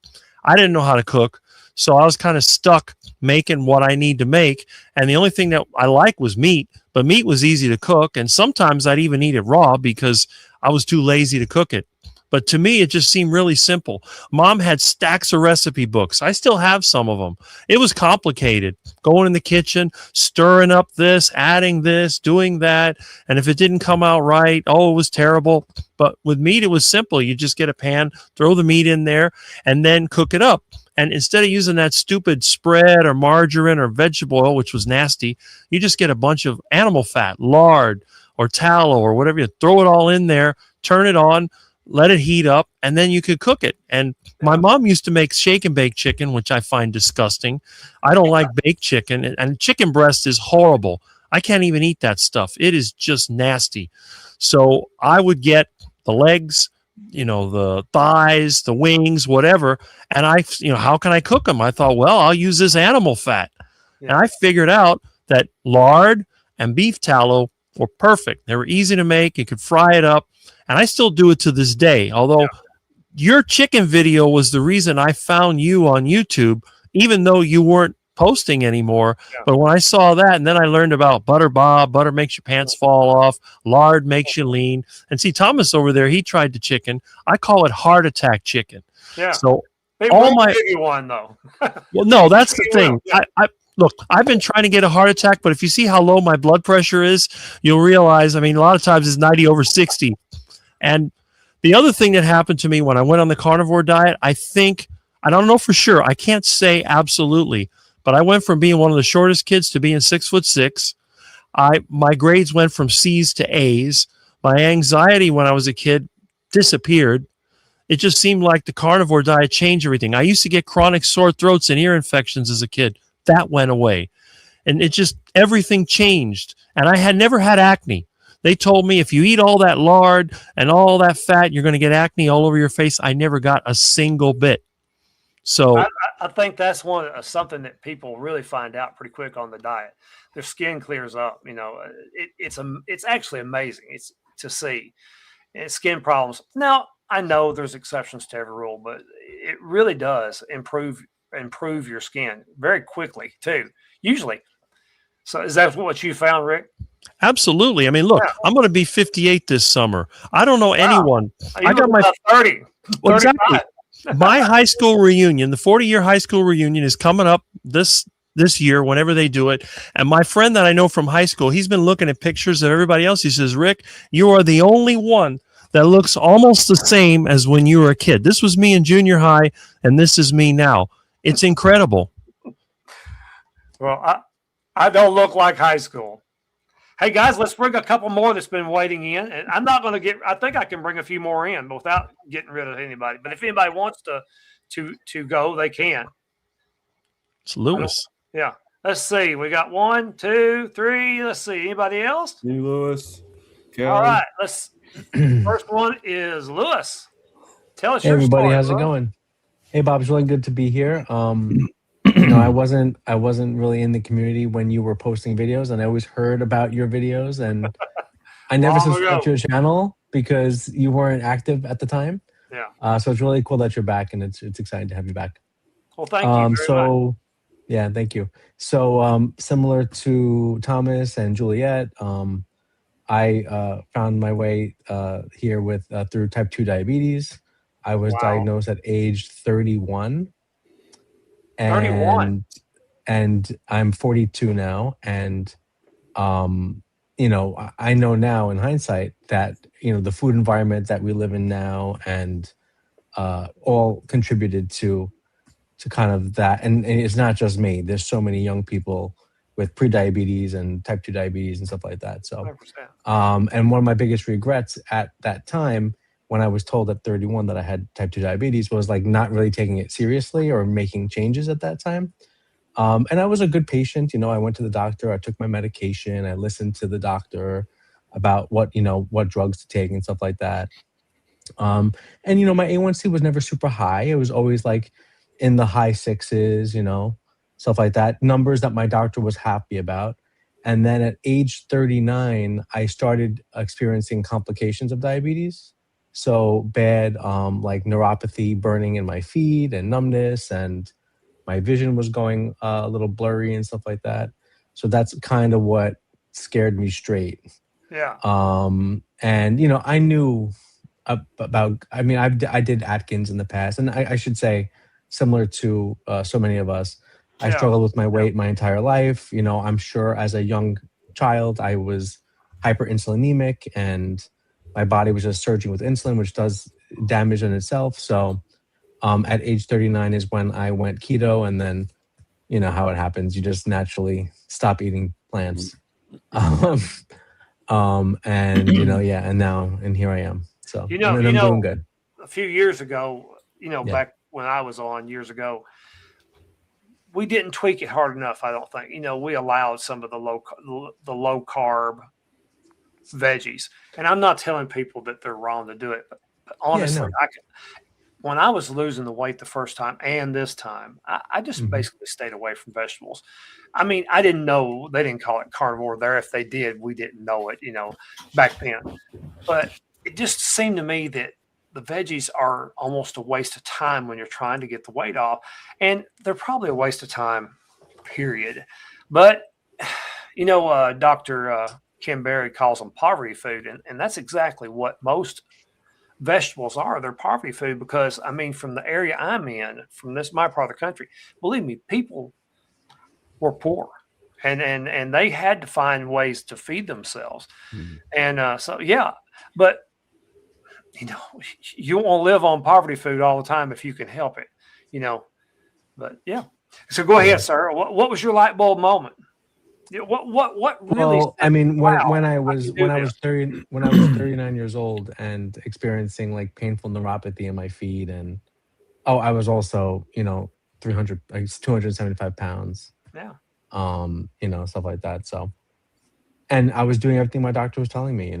I didn't know how to cook. So I was kind of stuck making what I need to make. And the only thing that I like was meat, but meat was easy to cook. And sometimes I'd even eat it raw because I was too lazy to cook it. But to me, it just seemed really simple. Mom had stacks of recipe books. I still have some of them. It was complicated. Going in the kitchen, stirring up this, adding this, doing that. And if it didn't come out right, oh, it was terrible. But with meat, it was simple. You just get a pan, throw the meat in there, and then cook it up. And instead of using that stupid spread or margarine or vegetable oil, which was nasty, you just get a bunch of animal fat, lard or tallow or whatever. You throw it all in there, turn it on, let it heat up, and then you could cook it. And my mom used to make shake and bake chicken, which I find disgusting. I don't like baked chicken, and chicken breast is horrible. I can't even eat that stuff. It is just nasty. So I would get the legs, the thighs, the wings, whatever. And how can I cook them? I thought, well, I'll use this animal fat. Yeah. And I figured out that lard and beef tallow were perfect. They were easy to make. You could fry it up. And I still do it to this day. Although your chicken video was the reason I found you on YouTube, even though you weren't posting anymore. Yeah. But when I saw that, and then I learned about butter bob, butter makes your pants fall off, lard makes you lean. And see, Thomas over there, he tried the chicken. I call it heart attack chicken. Yeah. So they won't give you one though. Well, no, that's the thing. Yeah. Look, I've been trying to get a heart attack, but if you see how low my blood pressure is, you'll realize, a lot of times it's 90/60. And the other thing that happened to me when I went on the carnivore diet, I don't know for sure. I can't say absolutely, but I went from being one of the shortest kids to being 6'6". My grades went from C's to A's. My anxiety when I was a kid disappeared. It just seemed like the carnivore diet changed everything. I used to get chronic sore throats and ear infections as a kid. That went away. And everything changed. And I had never had acne. They told me if you eat all that lard and all that fat, you're going to get acne all over your face. I never got a single bit. So I think that's something that people really find out pretty quick on the diet. Their skin clears up. It's actually amazing. It's to see skin problems. Now I know there's exceptions to every rule, but it really does improve your skin very quickly too. Usually. So is that what you found, Rick? Absolutely. Look, yeah. I'm going to be 58 this summer. I don't know anyone. I got my 30. Well, exactly. My high school reunion, the 40-year high school reunion is coming up this year, whenever they do it. And my friend that I know from high school, he's been looking at pictures of everybody else. He says, Rick, you are the only one that looks almost the same as when you were a kid. This was me in junior high, and this is me now. It's incredible. Well, I don't look like high school. Hey guys, let's bring a couple more that's been waiting in, and I'm not going to I think I can bring a few more in without getting rid of anybody. But if anybody wants to go, they can. It's Lewis. Yeah. Let's see. We got 1, 2, 3. Let's see. Anybody else? Me, Lewis. Kelly. All right. First one is Lewis. Tell us hey, your everybody, story. How's it going? Hey, Bob. It's really good to be here. I wasn't really in the community when you were posting videos, and I always heard about your videos, and I never subscribed to your channel because you weren't active at the time. Yeah. So it's really cool that you're back, and it's exciting to have you back. Well, thank you very much. Yeah, thank you. So similar to Thomas and Juliet, I found my way here through type 2 diabetes. I was diagnosed at age 31. 31. And I'm 42 now, and I know now in hindsight that the food environment that we live in now and all contributed to kind of that. And it's not just me. There's so many young people with prediabetes and type 2 diabetes and stuff like that. So, and one of my biggest regrets at that time, when I was told at 31 that I had type 2 diabetes, was like not really taking it seriously or making changes at that time. And I was a good patient. I went to the doctor, I took my medication, I listened to the doctor about what drugs to take and stuff like that. And my A1C was never super high. It was always like in the high 6s, stuff like that, numbers that my doctor was happy about. And then at age 39, I started experiencing complications of diabetes. So bad, like neuropathy, burning in my feet and numbness, and my vision was going a little blurry and stuff like that. So that's kind of what scared me straight. Yeah. And I knew about. I mean, I did Atkins in the past, and I should say, similar to so many of us, I Yeah. struggled with my weight my entire life. You know, I'm sure as a young child, I was hyperinsulinemic, and my body was just surging with insulin, which does damage in itself. So, at age 39 is when I went keto, and then, you know how it happens. You just naturally stop eating plants. And and here I am. So, You know, and I'm doing good. a few years ago, Yeah. back when I was on years ago, we didn't tweak it hard enough. I don't think, we allowed some of the low carb veggies, and I'm not telling people that they're wrong to do it, but honestly, no. when I was losing the weight the first time and this time, I just basically stayed away from vegetables. I mean, I didn't know they didn't call it carnivore there. If they did, we didn't know it, back then. But it just seemed to me that the veggies are almost a waste of time when you're trying to get the weight off. And they're probably a waste of time, period. But, Dr. Kim Berry calls them poverty food. And that's exactly what most vegetables are. They're poverty food because, I mean, from the area I'm in, from my part of the country, believe me, people were poor. And they had to find ways to feed themselves. And but you won't live on poverty food all the time if you can help it, but yeah. So go ahead, sir. What was your light bulb moment? What really? Well, I mean, when I was 39 years old and experiencing like painful neuropathy in my feet, and I was also 275 pounds. Yeah. Stuff like that. So, and I was doing everything my doctor was telling me,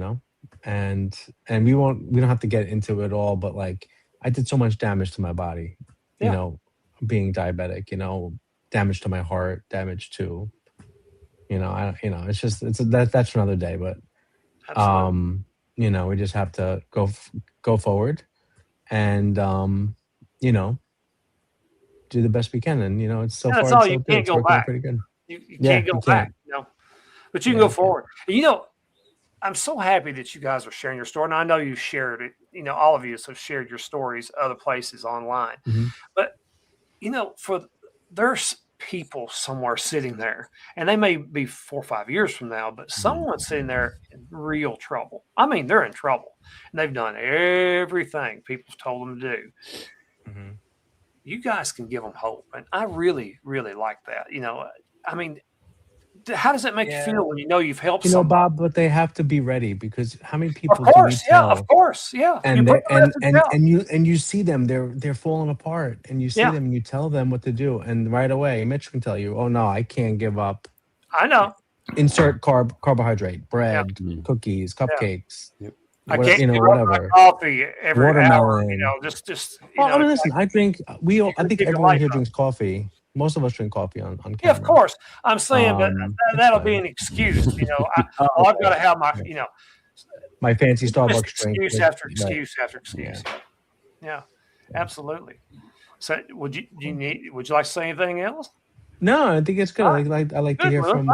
and we don't have to get into it all, but like I did so much damage to my body, being diabetic, damage to my heart, damage to, that's another day, but Absolutely. we just have to go forward and do the best we can, and it's so far that's all. it's You so good. can't It's go working back. pretty good. You can't go back, but you can go forward. I'm so happy that you guys are sharing your story. And I know you shared it, all of you have shared your stories other places online. But, there's people somewhere sitting there, and they may be 4 or 5 years from now, but someone's sitting there in real trouble. I mean, they're in trouble, and they've done everything people told them to do. You guys can give them hope. And I really, really like that. I mean, how does it make you feel when you've helped somebody? Bob, but they have to be ready, because how many people Of course, do we tell? of course, yeah. And you see them, they're falling apart, and you see them and you tell them what to do, and right away Mitch can tell you, oh no, I can't give up. I know. Insert carbohydrate, bread, cookies, cupcakes. I can't give whatever. up my coffee every Watermelon. hour. Well, I mean, listen, I think keep your everyone life here up. drinks coffee. Most of us drink coffee on camera. Yeah, of course. I'm saying, but that'll fine. be an excuse. I've got to have my, my fancy Starbucks drink. excuse after excuse after excuse. Yeah, absolutely. So, would you like to say anything else? No, I think it's good. I like to hear from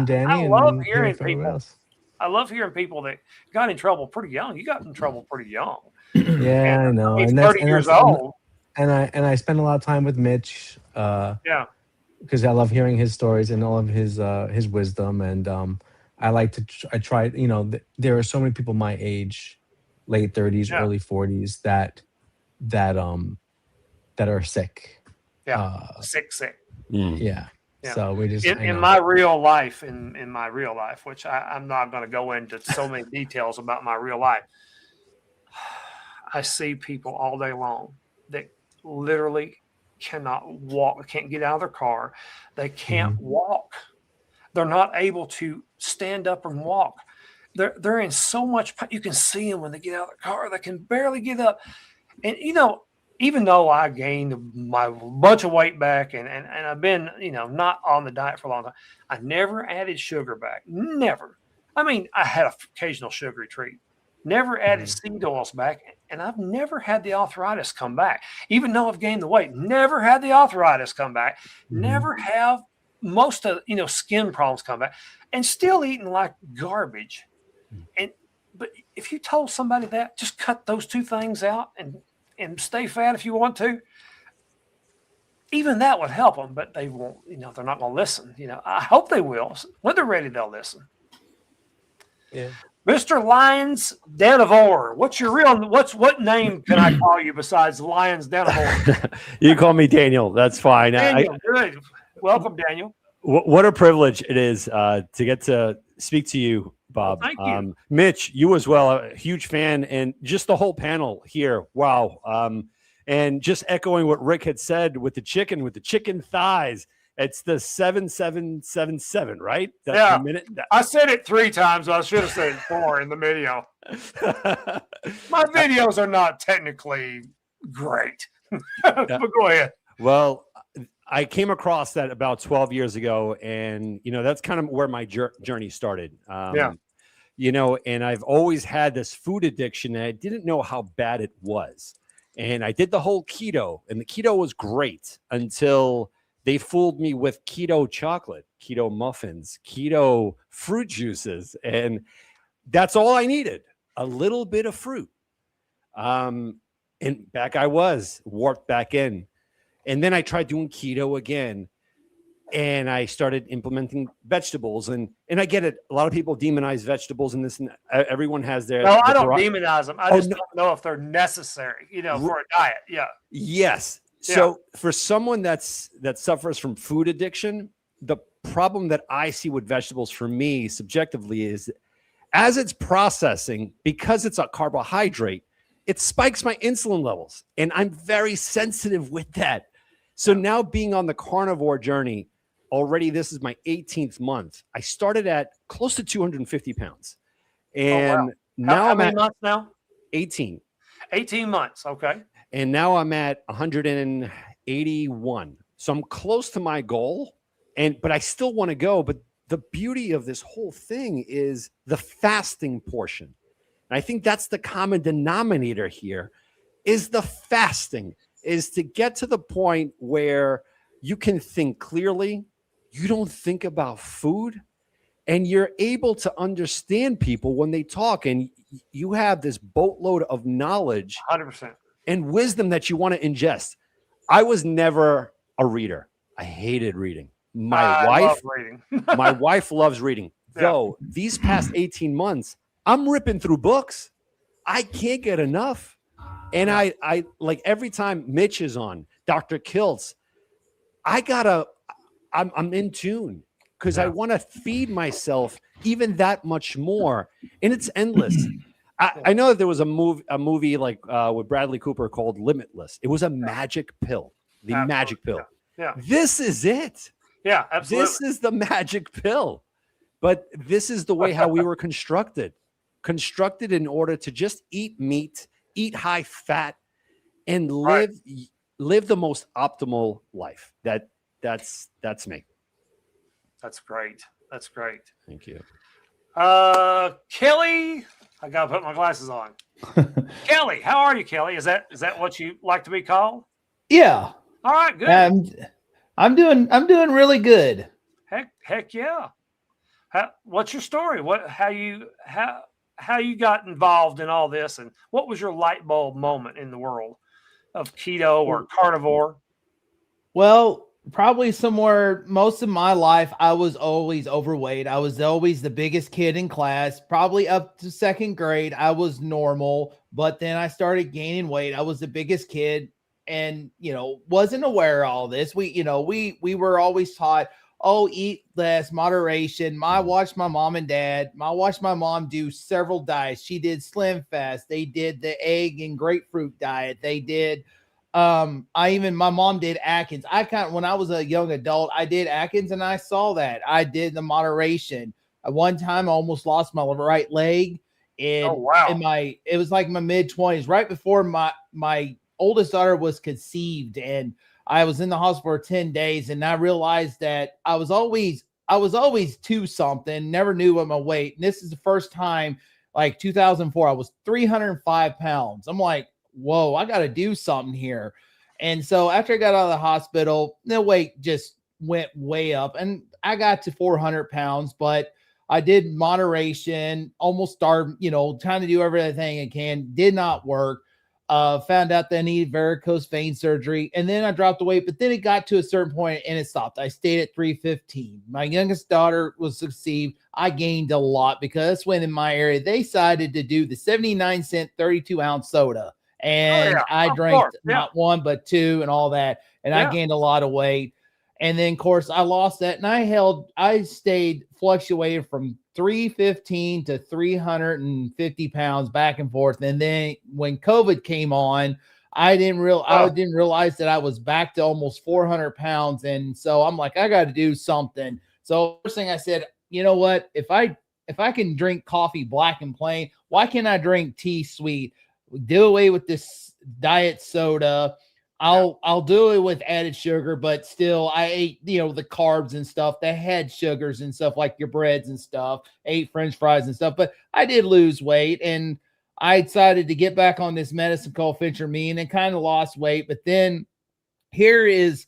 Danny. I love and hearing from everyone people. else. I love hearing people that got in trouble pretty young. You got in trouble pretty young. Yeah, I know. He's And 30 years old. And I spend a lot of time with Mitch. Because I love hearing his stories and all of his wisdom, and I like to I try. There are so many people my age, late 30s, early 40s that are sick. Sick. Yeah. So we just in my real life, which I'm not going to go into so many details about my real life. I see people all day long that literally cannot walk, can't get out of their car. They can't walk. They're not able to stand up and walk. They're in so much pain. You can see them when they get out of the car. They can barely get up. And, even though I gained my bunch of weight back and I've been, not on the diet for a long time, I never added sugar back. Never. I mean, I had an occasional sugary treat. Never added seed oils back. And I've never had the arthritis come back. Even though I've gained the weight, never had the arthritis come back. Never have most of, skin problems come back. And still eating like garbage. But if you told somebody that, just cut those two things out and stay fat if you want to, even that would help them, but they won't, they're not going to listen. I hope they will. When they're ready, they'll listen. Yeah. Mr. Lions Danivore, what name can I call you besides Lions Danivore? You call me Daniel. That's fine. Daniel, good. Welcome, Daniel. What a privilege it is to get to speak to you, Bob. Well, thank you. Mitch, you as well, a huge fan, and just the whole panel here. Wow. And just echoing what Rick had said with the chicken thighs. It's the 7777, right? Yeah. The minute. I said it 3 times. I should have said it 4 in the video. My videos are not technically great. But go ahead. Well, I came across that about 12 years ago, and that's kind of where my journey started. And I've always had this food addiction, and I didn't know how bad it was. And I did the whole keto, and the keto was great until they fooled me with keto chocolate, keto muffins, keto fruit juices, and that's all I needed, a little bit of fruit. And back I was, warped back in. And then I tried doing keto again, and I started implementing vegetables. And I get it. A lot of people demonize vegetables, and this, and everyone has their. No, I don't demonize them. I just don't know if they're necessary, for a diet. Yeah. Yes. So for someone that suffers from food addiction, the problem that I see with vegetables for me subjectively is as it's processing, because it's a carbohydrate, it spikes my insulin levels. And I'm very sensitive with that. So now being on the carnivore journey, already this is my 18th month. I started at close to 250 pounds. And now how many months now? 18. 18 months. Okay. And now I'm at 181. So I'm close to my goal, but I still want to go. But the beauty of this whole thing is the fasting portion. And I think that's the common denominator here is the fasting, is to get to the point where you can think clearly. You don't think about food, and you're able to understand people when they talk, and you have this boatload of knowledge 100%. And wisdom that you want to ingest. I was never a reader. I hated reading. My wife loves reading. Yeah. Though these past 18 months, I'm ripping through books. I can't get enough. And I like every time Mitch is on, Dr. Kiltz, I'm in tune because I want to feed myself even that much more. And it's endless. I know that there was a movie like with Bradley Cooper called Limitless. It was a magic pill, magic pill. Yeah. This is it. Yeah, absolutely. This is the magic pill. But this is the way how we were constructed in order to just eat meat, eat high fat, and live the most optimal life. That's me. That's great. That's great. Thank you. Kelly, I gotta put my glasses on. Kelly, how are you, Kelly? Is that what you like to be called? Yeah. All right, good. I'm doing really good. Heck yeah. What's your story? How you got involved in all this, and what was your light bulb moment in the world of keto or carnivore? Well, probably somewhere most of my life, I was always overweight. I was always the biggest kid in class, probably up to second grade. I was normal, but then I started gaining weight. I was the biggest kid and, wasn't aware of all this. We were always taught, eat less, moderation. I watched my mom and dad. I watched my mom do several diets. She did Slim Fast. They did the egg and grapefruit diet. They did my mom did Atkins. When I was a young adult, I did Atkins and I saw that. I did the moderation. At one time I almost lost my right leg. And it was like my mid-20s, right before my oldest daughter was conceived, and I was in the hospital for 10 days, and I realized that I was always 2-something, never knew what my weight. And this is the first time, like 2004, I was 305 pounds. I'm like, whoa, I got to do something here. And so after I got out of the hospital, the weight just went way up, and I got to 400 pounds, but I did moderation, almost starved, trying to do everything I can. Did not work. Found out that I needed varicose vein surgery, and then I dropped the weight, but then it got to a certain point and it stopped. I stayed at 315. My youngest daughter was conceived. I gained a lot because that's when in my area they decided to do the 79-cent 32-ounce soda. And I drank not one, but two and all that. And I gained a lot of weight. And then, of course, I lost that. And I stayed fluctuated from 315 to 350 pounds back and forth. And then when COVID came on, I didn't realize that I was back to almost 400 pounds. And so I'm like, I got to do something. So first thing I said, you know what? If I can drink coffee black and plain, why can't I drink tea sweet? Do away with this diet soda. I'll do it with added sugar, but still I ate, the carbs and stuff that had sugars and stuff like your breads and stuff, ate French fries and stuff, but I did lose weight and I decided to get back on this medicine called phentermine and kind of lost weight. But then here's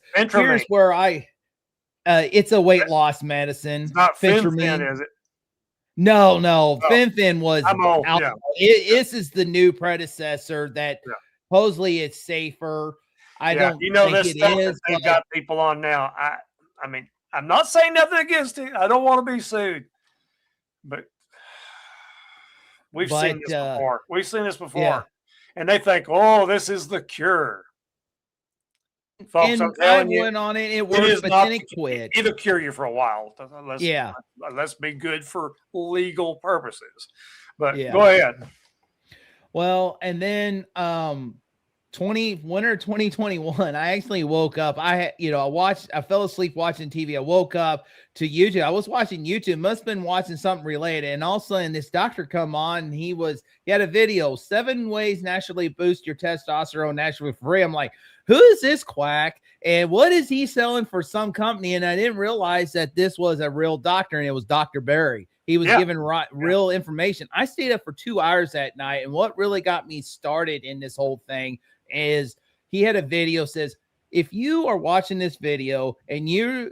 where it's a weight loss medicine. It's not phentermine, is it? No. Fen was this is the new predecessor that supposedly it's safer. I don't think this it stuff is. They've got people on now. I mean, I'm not saying nothing against it. I don't want to be sued, but we've seen this before. We've seen this before, and they think, "Oh, this is the cure." Folks, and I'm telling you, went on it. It worked, but then it quit. It'll cure you for a while. Let's be good for legal purposes. But go ahead. Well, and then winter 2021, I actually woke up. I fell asleep watching TV. I woke up to YouTube. I was watching YouTube, must have been watching something related. And all of a sudden this doctor come on and he had a video, 7 ways naturally boost your testosterone naturally for free. I'm like, who is this quack? And what is he selling for some company? And I didn't realize that this was a real doctor and it was Dr. Barry. He was giving real information. I stayed up for 2 hours that night. And what really got me started in this whole thing is he had a video says, if you are watching this video and you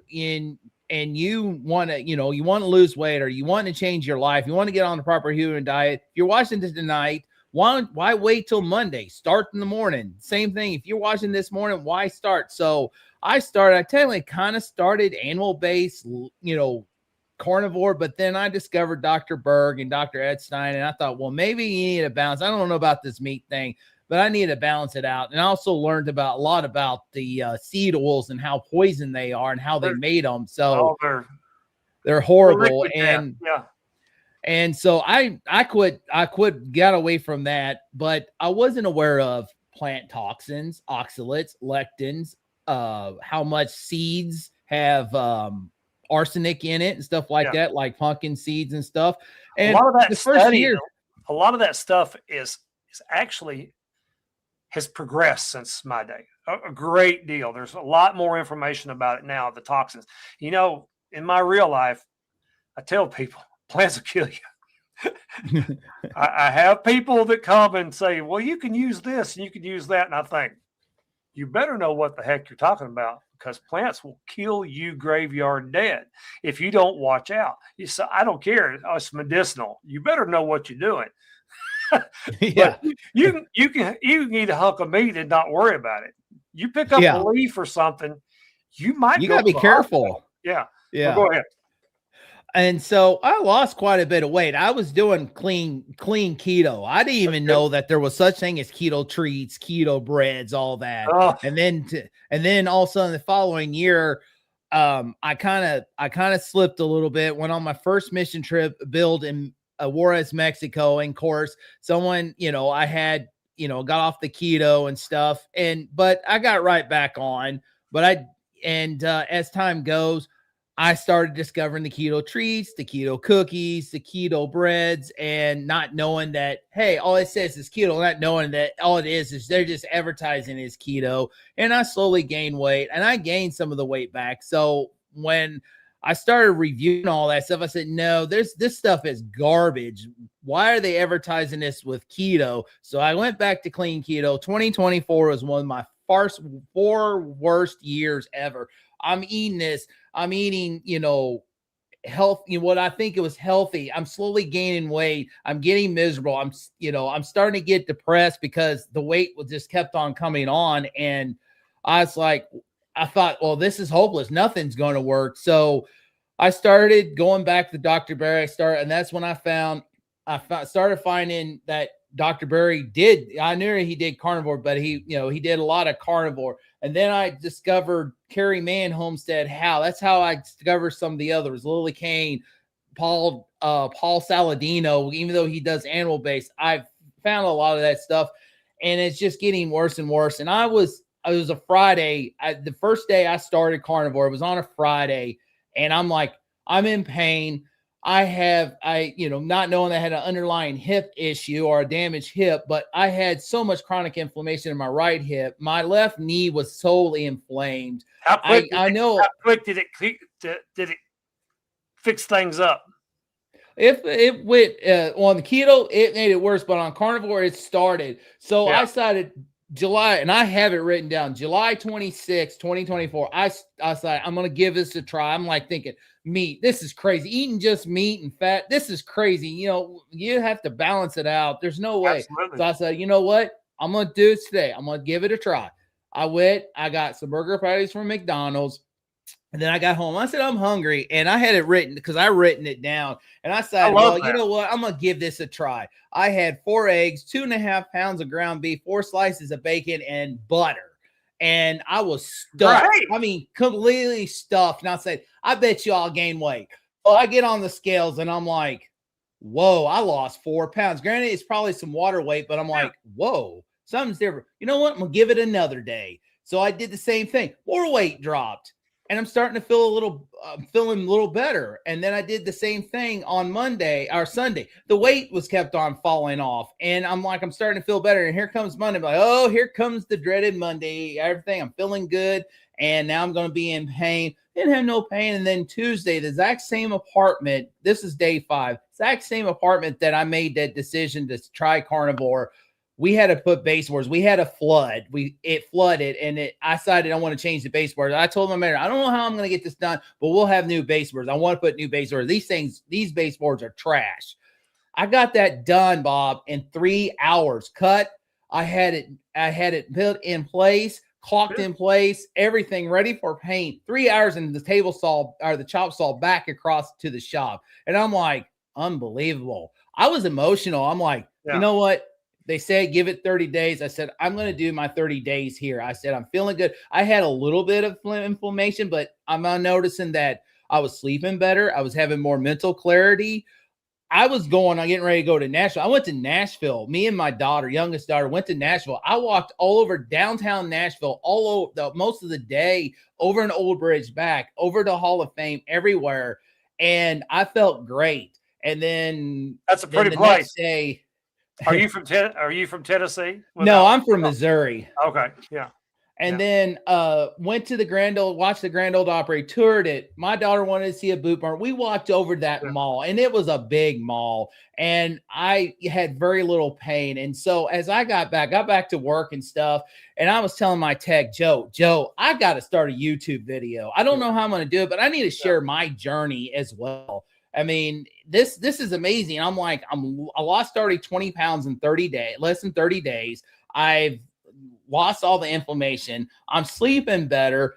want to, you want to lose weight or you want to change your life, you want to get on the proper human diet, if you're watching this tonight, why wait till Monday? Start in the morning. Same thing. If you're watching this morning, why start? So I technically kind of started animal-based, carnivore, but then I discovered Dr. Berg and Dr. Ed Stein, and I thought, well, maybe you need a balance. I don't know about this meat thing, but I need to balance it out. And I also learned a lot about the seed oils and how poison they are and how they made them. So they're horrible. And so I got away from that, but I wasn't aware of plant toxins, oxalates, lectins, how much seeds have arsenic in it and stuff like that, like pumpkin seeds and stuff. And a lot of that stuff is actually has progressed since my day. A great deal. There's a lot more information about it now, the toxins. In my real life, I tell people plants will kill you. I have people that come and say, well, you can use this and you can use that. And I think, you better know what the heck you're talking about, because plants will kill you graveyard dead if you don't watch out. I don't care. It's medicinal. You better know what you're doing. You can eat a hunk of meat and not worry about it. You pick up a leaf or something, you gotta be careful. Well, go ahead. And so I lost quite a bit of weight. I was doing clean keto. I didn't even know that there was such thing as keto treats, keto breads, all that. And then all of a sudden the following year, I kind of slipped a little bit. Went on my first mission trip, build in Juarez, Mexico. And of course, someone, I had, got off the keto and stuff. But I got right back on. But as time goes, I started discovering the keto treats, the keto cookies, the keto breads, and not knowing that, hey, all it says is keto, not knowing that all it is they're just advertising as keto. And I slowly gained weight, and I gained some of the weight back. So when I started reviewing all that stuff, I said, no, this stuff is garbage. Why are they advertising this with keto? So I went back to clean keto. 2024 was one of my first 4 worst years ever. I'm eating, health, what I think it was healthy. I'm slowly gaining weight. I'm getting miserable. I'm starting to get depressed because the weight just kept on coming on. And I thought, well, this is hopeless. Nothing's going to work. So I started going back to Dr. Berry. And that's when I started finding that Dr. Berry I knew he did carnivore, but he did a lot of carnivore. And then I discovered Carrie Mann Homestead How. That's how I discovered some of the others. Lily Kane, Paul Saladino, even though he does animal based, I've found a lot of that stuff, and it's just getting worse and worse. And it was a Friday. The first day I started carnivore, it was on a Friday, and I'm like, I'm in pain. Not knowing I had an underlying hip issue or a damaged hip, but I had so much chronic inflammation in my right hip. My left knee was solely inflamed. How quick did it fix things up? If it went on the keto, it made it worse, but on carnivore, it started. So I decided July, and I have it written down, July 26, 2024. I decided I'm going to give this a try. I'm like thinking, meat, this is crazy. Eating just meat and fat, this is crazy. You have to balance it out. There's no way. Absolutely. So I said, you know what? I'm going to do it today. I'm going to give it a try. I got some burger patties from McDonald's. And then I got home. I said, I'm hungry. And I had it written because I written it down. And I said, you know what? I'm going to give this a try. I had 4 eggs, 2.5 pounds of ground beef, 4 slices of bacon, and butter. And I was stuffed. Right. I mean, completely stuffed. And I said, I bet you I'll gain weight. Well, I get on the scales and I'm like, whoa, I lost 4 pounds. Granted, it's probably some water weight, but I'm like, whoa, something's different. You know what? I'm going to give it another day. So I did the same thing. More weight dropped. And I'm starting to feel feeling a little better. And then I did the same thing on Monday or Sunday. The weight was kept on falling off. And I'm like, I'm starting to feel better. And here comes Monday. I'm like, oh, here comes the dreaded Monday. Everything. I'm feeling good. And now I'm going to be in pain. Didn't have no pain. And then Tuesday, the exact same apartment. This is day 5. Exact same apartment that I made that decision to try carnivore. We had to put baseboards. We had a flood. It flooded, and I decided I want to change the baseboards. I told my manager, I don't know how I'm going to get this done, but we'll have new baseboards. I want to put new baseboards. These baseboards are trash. I got that done, Bob, in 3 hours. Cut. I had it built in place, caulked in place, everything ready for paint. 3 hours, and the chop saw back across to the shop, and I'm like, unbelievable. I was emotional. I'm like, you know what? They said, give it 30 days. I said, I'm going to do my 30 days here. I said, I'm feeling good. I had a little bit of inflammation, but I'm noticing that I was sleeping better. I was having more mental clarity. I'm getting ready to go to Nashville. I went to Nashville. Me and my youngest daughter, went to Nashville. I walked all over downtown Nashville, all over most of the day, over an old bridge back, over to Hall of Fame, everywhere. And I felt great. And then that's a pretty place. Next day, Are you from Tennessee? No, I'm from Missouri. Okay, yeah. And then went to watched the Grand Ole Opry, toured it. My daughter wanted to see a boot barn. We walked over that mall, and it was a big mall, and I had very little pain. And so as I got back to work and stuff, and I was telling my tech, Joe, I got to start a YouTube video. I don't know how I'm going to do it, but I need to share my journey as well. I mean, this is amazing. I'm like, I lost already 20 pounds in less than 30 days. I've lost all the inflammation. I'm sleeping better.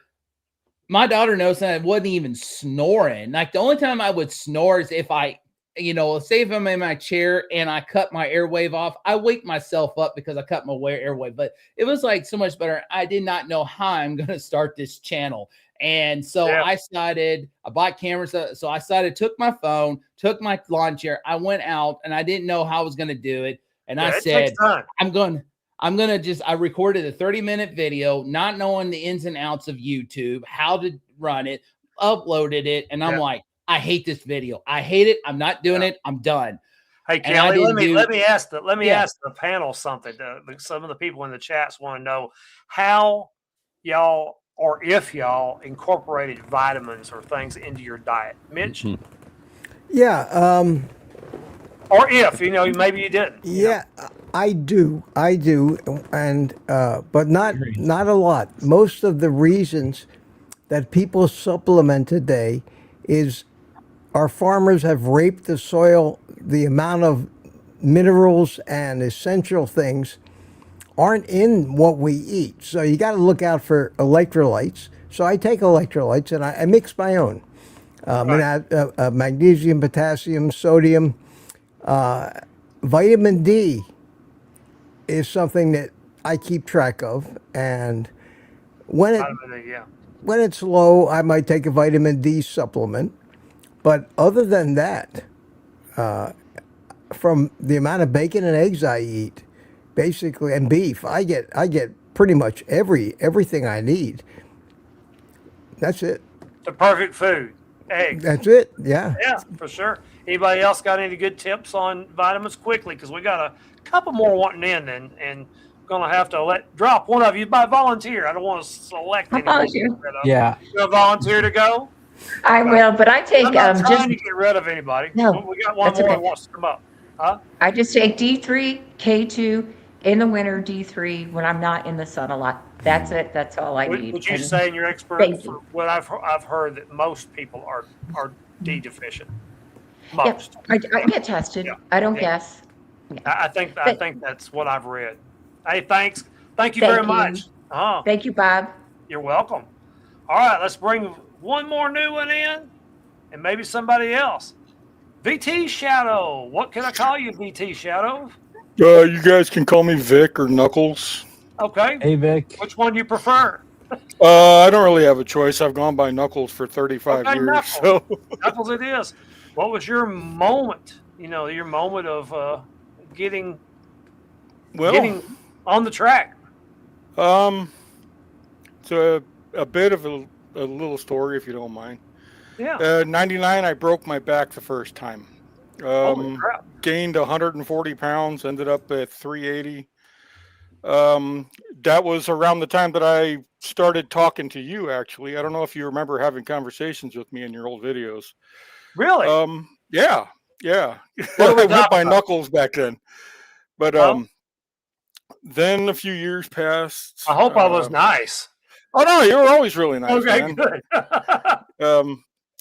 My daughter knows that I wasn't even snoring. Like the only time I would snore is if say if I'm in my chair and I cut my airwave off, I wake myself up because I cut my airwave. But it was like so much better. I did not know how I'm going to start this channel. And so I bought cameras. So I took my phone, took my lawn chair. I went out and I didn't know how I was going to do it. And I said, I recorded a 30-minute video, not knowing the ins and outs of YouTube, how to run it, uploaded it. And I'm like, I hate this video. I hate it. I'm not doing it. I'm done. Hey, Kelly, let me ask the panel something. Some of the people in the chats want to know how y'all, or if y'all incorporated vitamins or things into your diet. Mitch? Yeah. Or if, maybe you didn't. Yeah, I do. And, but not a lot. Most of the reasons that people supplement today is our farmers have raped the soil. The amount of minerals and essential things aren't in what we eat. So you got to look out for electrolytes. So I take electrolytes and I mix my own. Magnesium, potassium, sodium. Vitamin D is something that I keep track of. And when when it's low, I might take a vitamin D supplement. But other than that, from the amount of bacon and eggs I eat, basically, and beef, I get pretty much everything I need. That's it. The perfect food. Eggs. That's it. Yeah. Yeah, for sure. Anybody else got any good tips on vitamins quickly? Because we got a couple more wanting in, and going to have to drop one of you by volunteer. I don't want to select anybody. Yeah. You going to volunteer to go? I will, but I take I'm not trying just to get rid of anybody. No, We got one that's more okay. that wants to come up. Huh? I just take D3, K2 in the winter, D3 when I'm not in the sun a lot. That's it. That's all I need. Would you And say you're expert? thank For you. what I've heard that most people are D deficient. Yeah, Most. I get tested. Yeah. I don't Yeah. guess. I think that's what I've read. Hey, thanks. Thank you Thank very you. much. Thank you, Bob. You're welcome. All right, let's bring one more new one in, and maybe somebody else. VT Shadow. What can I call you, VT Shadow? You guys can call me Vic or Knuckles. Okay. Hey, Vic. Which one do you prefer? I don't really have a choice. I've gone by Knuckles for 35 Okay, years. Knuckles. So, Knuckles it is. What was your moment? Your moment of getting on the track. it's a bit of a little story, if you don't mind. Yeah. 99, I broke my back the first time. Holy crap. Gained 140 pounds, ended up at 380. That was around the time that I started talking to you, actually. I don't know if you remember having conversations with me in your old videos. Really? Yeah. What are we I went talking by about? Knuckles back then. But Oh. then a few years passed. I hope I was nice. Oh no, you were always really nice, Okay, man. good.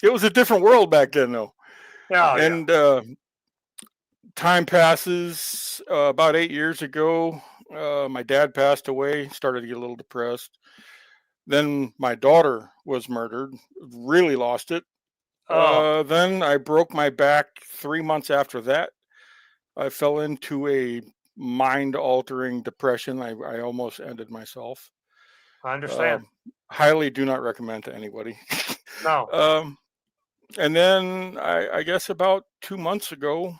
It was a different world back then, though. Yeah. And time passes. About 8 years ago, my dad passed away. Started to get a little depressed. Then my daughter was murdered. Really lost it. Oh. Then I broke my back 3 months after that. I fell into a mind-altering depression. I almost ended myself. I understand. Highly do not recommend to anybody. No. And then I guess about 2 months ago,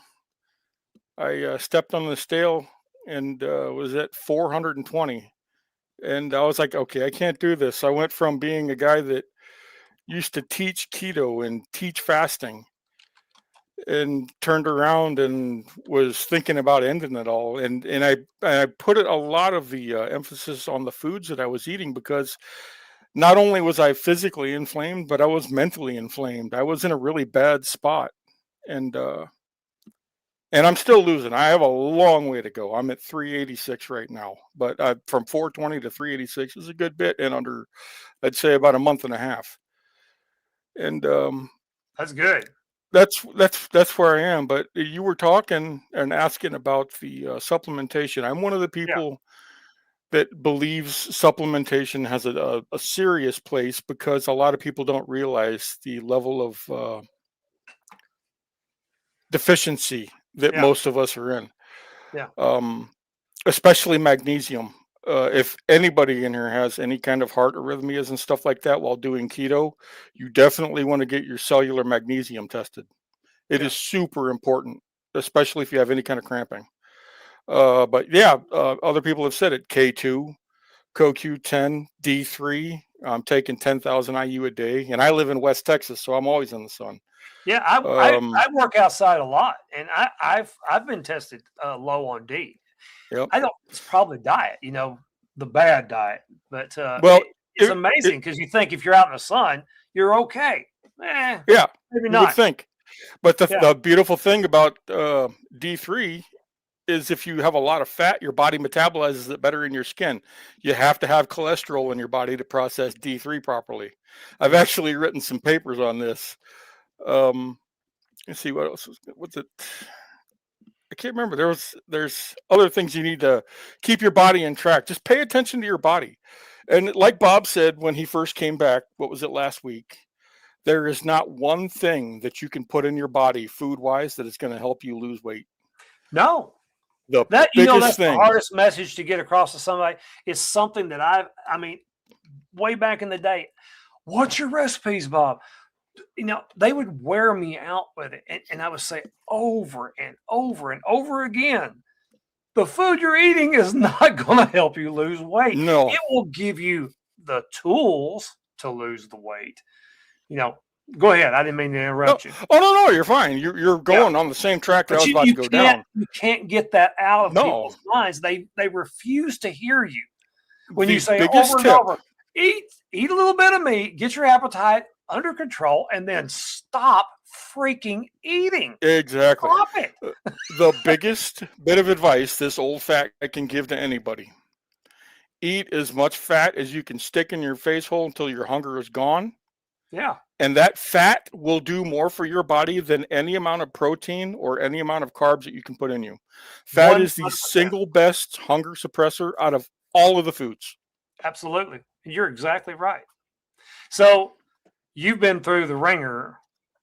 I stepped on the scale and was at 420. And I was like, okay, I can't do this. I went from being a guy that used to teach keto and teach fasting and turned around and was thinking about ending it all. And I put a lot of the emphasis on the foods that I was eating, because not only was I physically inflamed, but I was mentally inflamed. I was in a really bad spot. And I'm still losing. I have a long way to go. I'm at 386 right now, but from 420 to 386 is a good bit in under, I'd say, about a month and a half. And That's good. that's where I am. But you were talking and asking about the supplementation. I'm one of the people that believes supplementation has a serious place, because a lot of people don't realize the level of deficiency that most of us are in. Yeah. Especially magnesium. If anybody in here has any kind of heart arrhythmias and stuff like that while doing keto, you definitely want to get your cellular magnesium tested. It is super important, especially if you have any kind of cramping. But yeah, other people have said it. K2, CoQ10, D3. I'm taking 10,000 IU a day, and I live in West Texas, so I'm always in the sun. Yeah, I work outside a lot, and I've been tested low on D. Yep. I don't. It's probably diet, the bad diet. But well, it's amazing, because you think if you're out in the sun, you're okay. Yeah, maybe you not. would think. But the beautiful thing about D3 is if you have a lot of fat, your body metabolizes it better in your skin. You have to have cholesterol in your body to process D3 properly. I've actually written some papers on this. Let's see what else what's it. I can't remember. There's other things you need to keep your body in track. Just pay attention to your body. And like Bob said when he first came back, what was it last week? There is not one thing that you can put in your body food-wise that is going to help you lose weight. No. The That biggest that's thing. the hardest message to get across to somebody. It's something that I mean, way back in the day, what's your recipes, Bob? They would wear me out with it. And I would say over and over and over again, the food you're eating is not going to help you lose weight. No. It will give you the tools to lose the weight. Go ahead. I didn't mean to interrupt you. Oh, no, you're fine. You're going on the same track that I was about to go down. You can't get that out of people's minds. They refuse to hear you. When you say over and over, eat a little bit of meat, get your appetite under control, and then stop freaking eating. Exactly. Stop it. The biggest bit of advice this old fat I can give to anybody: eat as much fat as you can stick in your face hole until your hunger is gone. Yeah. And that fat will do more for your body than any amount of protein or any amount of carbs that you can put in you. Fat 100%. Is the single best hunger suppressor out of all of the foods. Absolutely. You're exactly right. So you've been through the ringer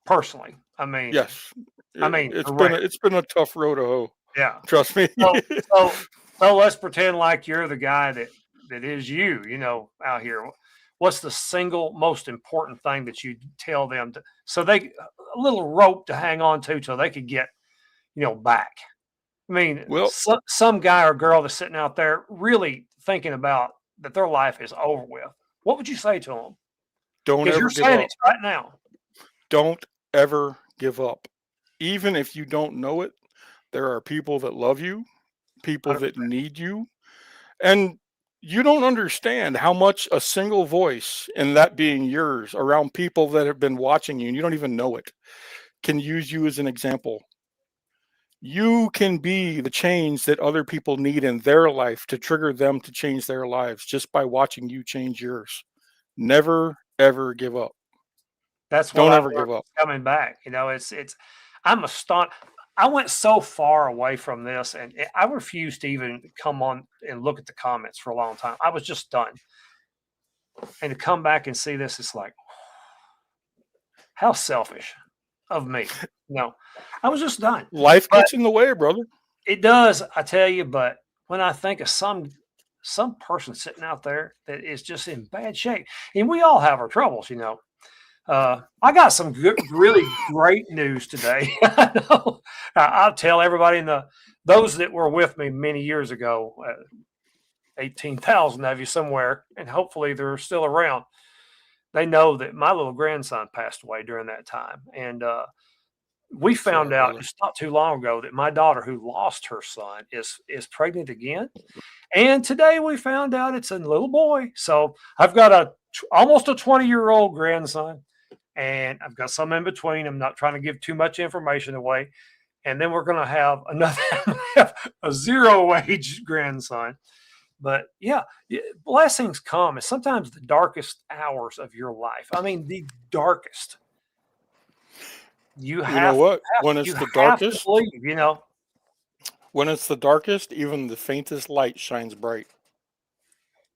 personally. I mean, yes. It's been a tough road to hoe. Yeah. Trust me. So let's pretend like you're the guy that is you, out here. What's the single most important thing that you tell them a little rope to hang on to till they could get, back? I mean, some guy or girl that's sitting out there really thinking about that their life is over with. What would you say to them? Don't ever give up. It right now. Don't ever give up. Even if you don't know it, there are people that love you, people 100%. That need you. And you don't understand how much a single voice, and that being yours, around people that have been watching you, and you don't even know it, can use you as an example. You can be the change that other people need in their life to trigger them to change their lives just by watching you change yours. Never, ever give up. That's what don't ever give up. Coming back, I'm astonished. I went so far away from this, and I refused to even come on and look at the comments for a long time. I was just done. And to come back and see this, it's like, how selfish of me. I was just done. Life gets in the way, brother. It does, I tell you. But when I think of some person sitting out there that is just in bad shape, and we all have our troubles, I got some really great news today. I'll tell everybody those that were with me many years ago, 18,000 of you somewhere, and hopefully they're still around. They know that my little grandson passed away during that time. And we found out just not too long ago that my daughter, who lost her son, is pregnant again. And today we found out it's a little boy. So I've got almost a 20-year-old grandson. And I've got some in between. I'm not trying to give too much information away. And then we're going to have a zero-age grandson. But yeah, blessings come. It's sometimes the darkest hours of your life. I mean, the darkest. You know what? When it's the darkest, believe, when it's the darkest, even the faintest light shines bright.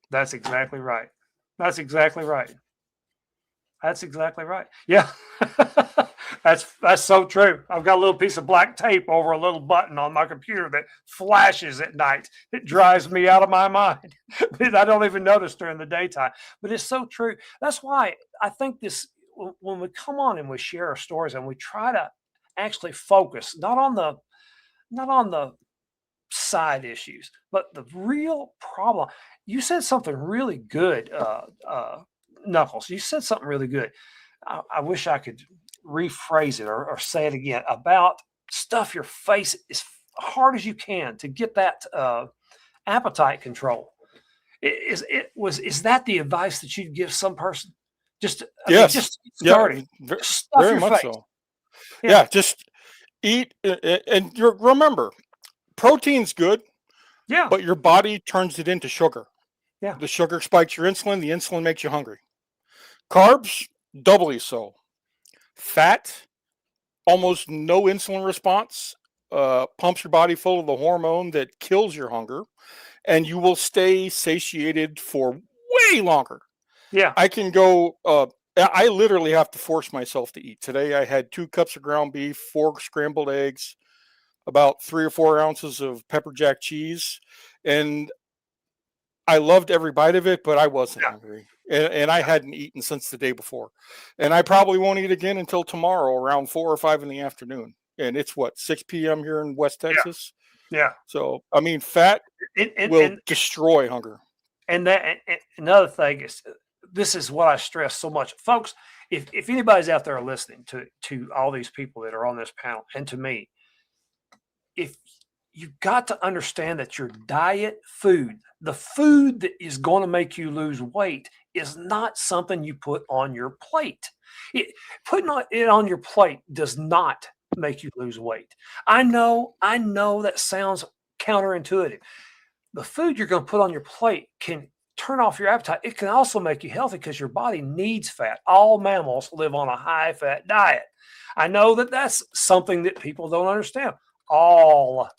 That's exactly right. That's exactly right. That's exactly right. Yeah. That's so true. I've got a little piece of black tape over a little button on my computer that flashes at night. It drives me out of my mind. I don't even notice during the daytime. But it's so true. That's why I think when we come on and we share our stories and we try to actually focus not on the side issues, but the real problem. You said something really good, Knuckles. You said something really good. I wish I could rephrase it or say it again about stuff your face as hard as you can to get that appetite control. Is that the advice that you'd give some person? Just starting. Yeah, very much so. Yeah, just eat and remember, protein's good. Yeah, but your body turns it into sugar. Yeah, the sugar spikes your insulin. The insulin makes you hungry. Carbs, doubly so. Fat, almost no insulin response, pumps your body full of the hormone that kills your hunger, and you will stay satiated for way longer. Yeah. I can go, I literally have to force myself to eat. Today I had 2 cups of ground beef, 4 scrambled eggs, about 3 or 4 ounces of pepper jack cheese, and I loved every bite of it, but I wasn't hungry, and I hadn't eaten since the day before, and I probably won't eat again until tomorrow around 4 or 5 in the afternoon. And it's what, 6 p.m. here in West Texas. Yeah. So I mean, fat will destroy hunger. And another thing is, this is what I stress so much, folks. If anybody's out there listening to all these people that are on this panel and to me, if you've got to understand that your diet food, the food that is going to make you lose weight, is not something you put on your plate. Putting it on your plate does not make you lose weight. I know that sounds counterintuitive. The food you're going to put on your plate can turn off your appetite. It can also make you healthy because your body needs fat. All mammals live on a high fat diet. I know that that's something that people don't understand. All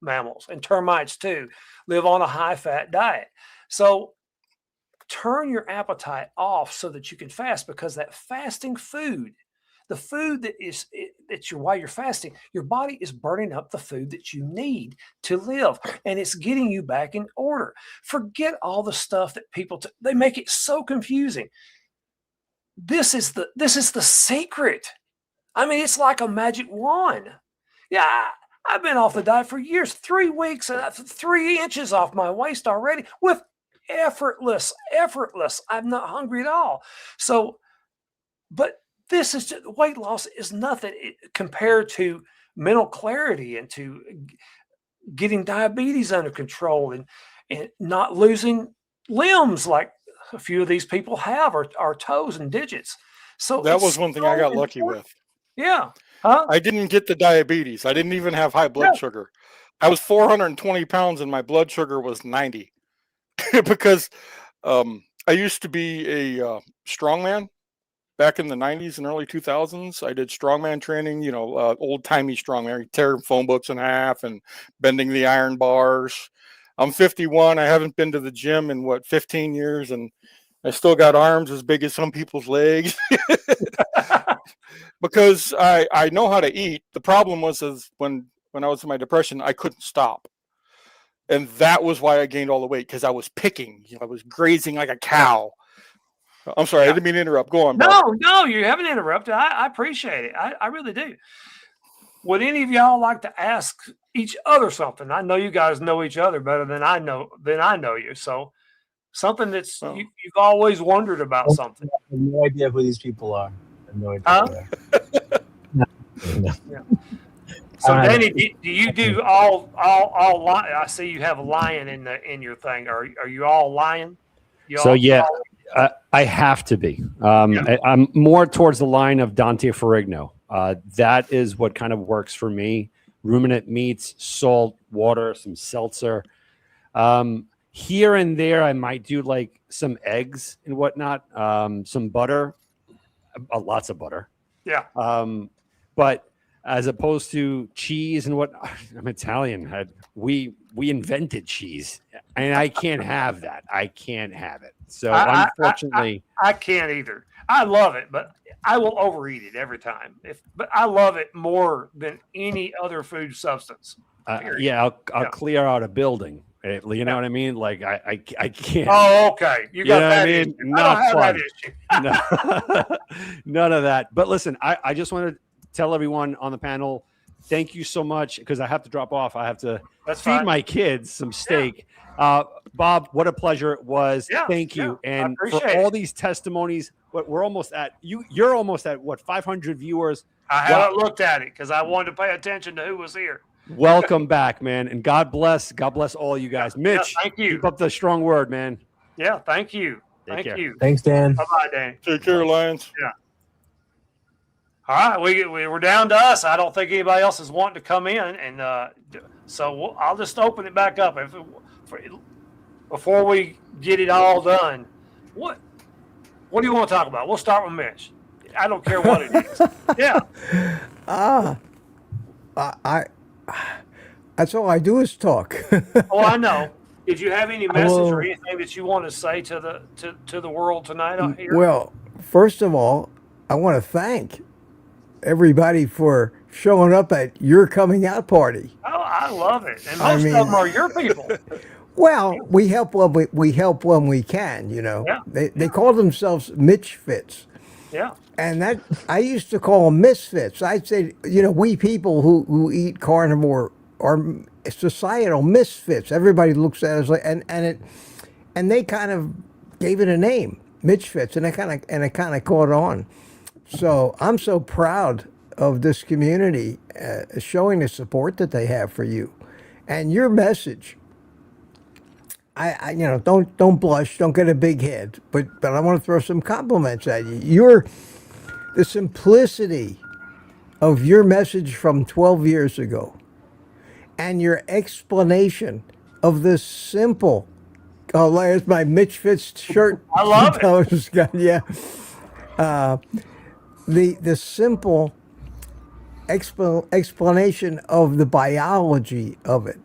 mammals, and termites too, live on a high fat diet. So turn your appetite off so that you can fast, because that fasting food, the food while you're fasting, your body is burning up the food that you need to live, and it's getting you back in order. Forget all the stuff that people they make it so confusing. This is the secret. I mean, it's like a magic wand. Yeah, I've been off the diet for years, 3 weeks, 3 inches off my waist already with effortless. I'm not hungry at all. So, but this is just, weight loss is nothing compared to mental clarity and to getting diabetes under control and not losing limbs like a few of these people have, or toes and digits. So that was one thing I got lucky with. Yeah. Huh? I didn't get the diabetes. I didn't even have high blood sugar. I was 420 pounds and my blood sugar was 90 because I used to be a strongman back in the 90s and early 2000s. I did strongman training, old-timey strongman, tearing phone books in half and bending the iron bars. I'm 51. I haven't been to the gym in 15 years, and I still got arms as big as some people's legs. Because I know how to eat. The problem was when I was in my depression, I couldn't stop. And that was why I gained all the weight, because I was picking. I was grazing like a cow. I'm sorry, I didn't mean to interrupt. Go on, Bob. No, you haven't interrupted. I appreciate it. I really do. Would any of y'all like to ask each other something? I know you guys know each other better than I know you. So something that's you've always wondered about something. I have no idea who these people are. I have no idea. No. Yeah. So Danny, do you do all I see you have a lion in your thing. Are you all lion? I have to be. I'm more towards the line of Dante Ferrigno. That is what kind of works for me. Ruminant meats, salt, water, some seltzer. Here and there, I might do like some eggs and whatnot, some butter, lots of butter. Yeah. But as opposed to cheese and what, I'm Italian. We invented cheese, and I can't have that. I can't have it. So unfortunately, I can't either. I love it, but I will overeat it every time. But I love it more than any other food substance. I'll clear out a building. You know what I mean? Like I can't. Oh, okay. You got that. I mean? Not fun. No. None of that. But listen, I just want to tell everyone on the panel, thank you so much, because I have to drop off. I have to feed my kids some steak. Yeah. Bob, what a pleasure it was. Yeah, thank you. Yeah, and for all these testimonies, we're almost at you're almost at 500 viewers. I haven't looked at it because I wanted to pay attention to who was here. Welcome back, man. And God bless all you guys. Mitch, thank you. Keep up the strong word, man. Yeah, thank you. Thank you. Thanks, Dan. Bye-bye, Dan. Take care, Lions. Yeah. All right, we're down to us. I don't think anybody else is wanting to come in, and so I'll just open it back up. Before we get it all done, what do you want to talk about? We'll start with Mitch. I don't care what it is. Yeah. I that's all I do is talk. Oh, I know. Did you have any message or will- anything that you want to say to the world tonight out here? Well, first of all, I want to thank everybody for showing up at your coming out party. Oh, I love it. And I most mean- of them are your people. Well, we help when we help when we can. You know, Yeah. they call themselves Mitch Fits. Yeah. And that I used to call them misfits. I'd say, you know, we people who eat carnivore are societal misfits. Everybody looks at us like, and they kind of gave it a name, Mitch Fits, and it kind of caught on. So I'm so proud of this community showing the support that they have for you, and your message. I you know, don't blush, don't get a big head, but I want to throw some compliments at you. The simplicity of your message from 12 years ago and your explanation of the simple, oh, there's my Mitch Fitz shirt. I love it. Yeah. The simple explanation of the biology of it,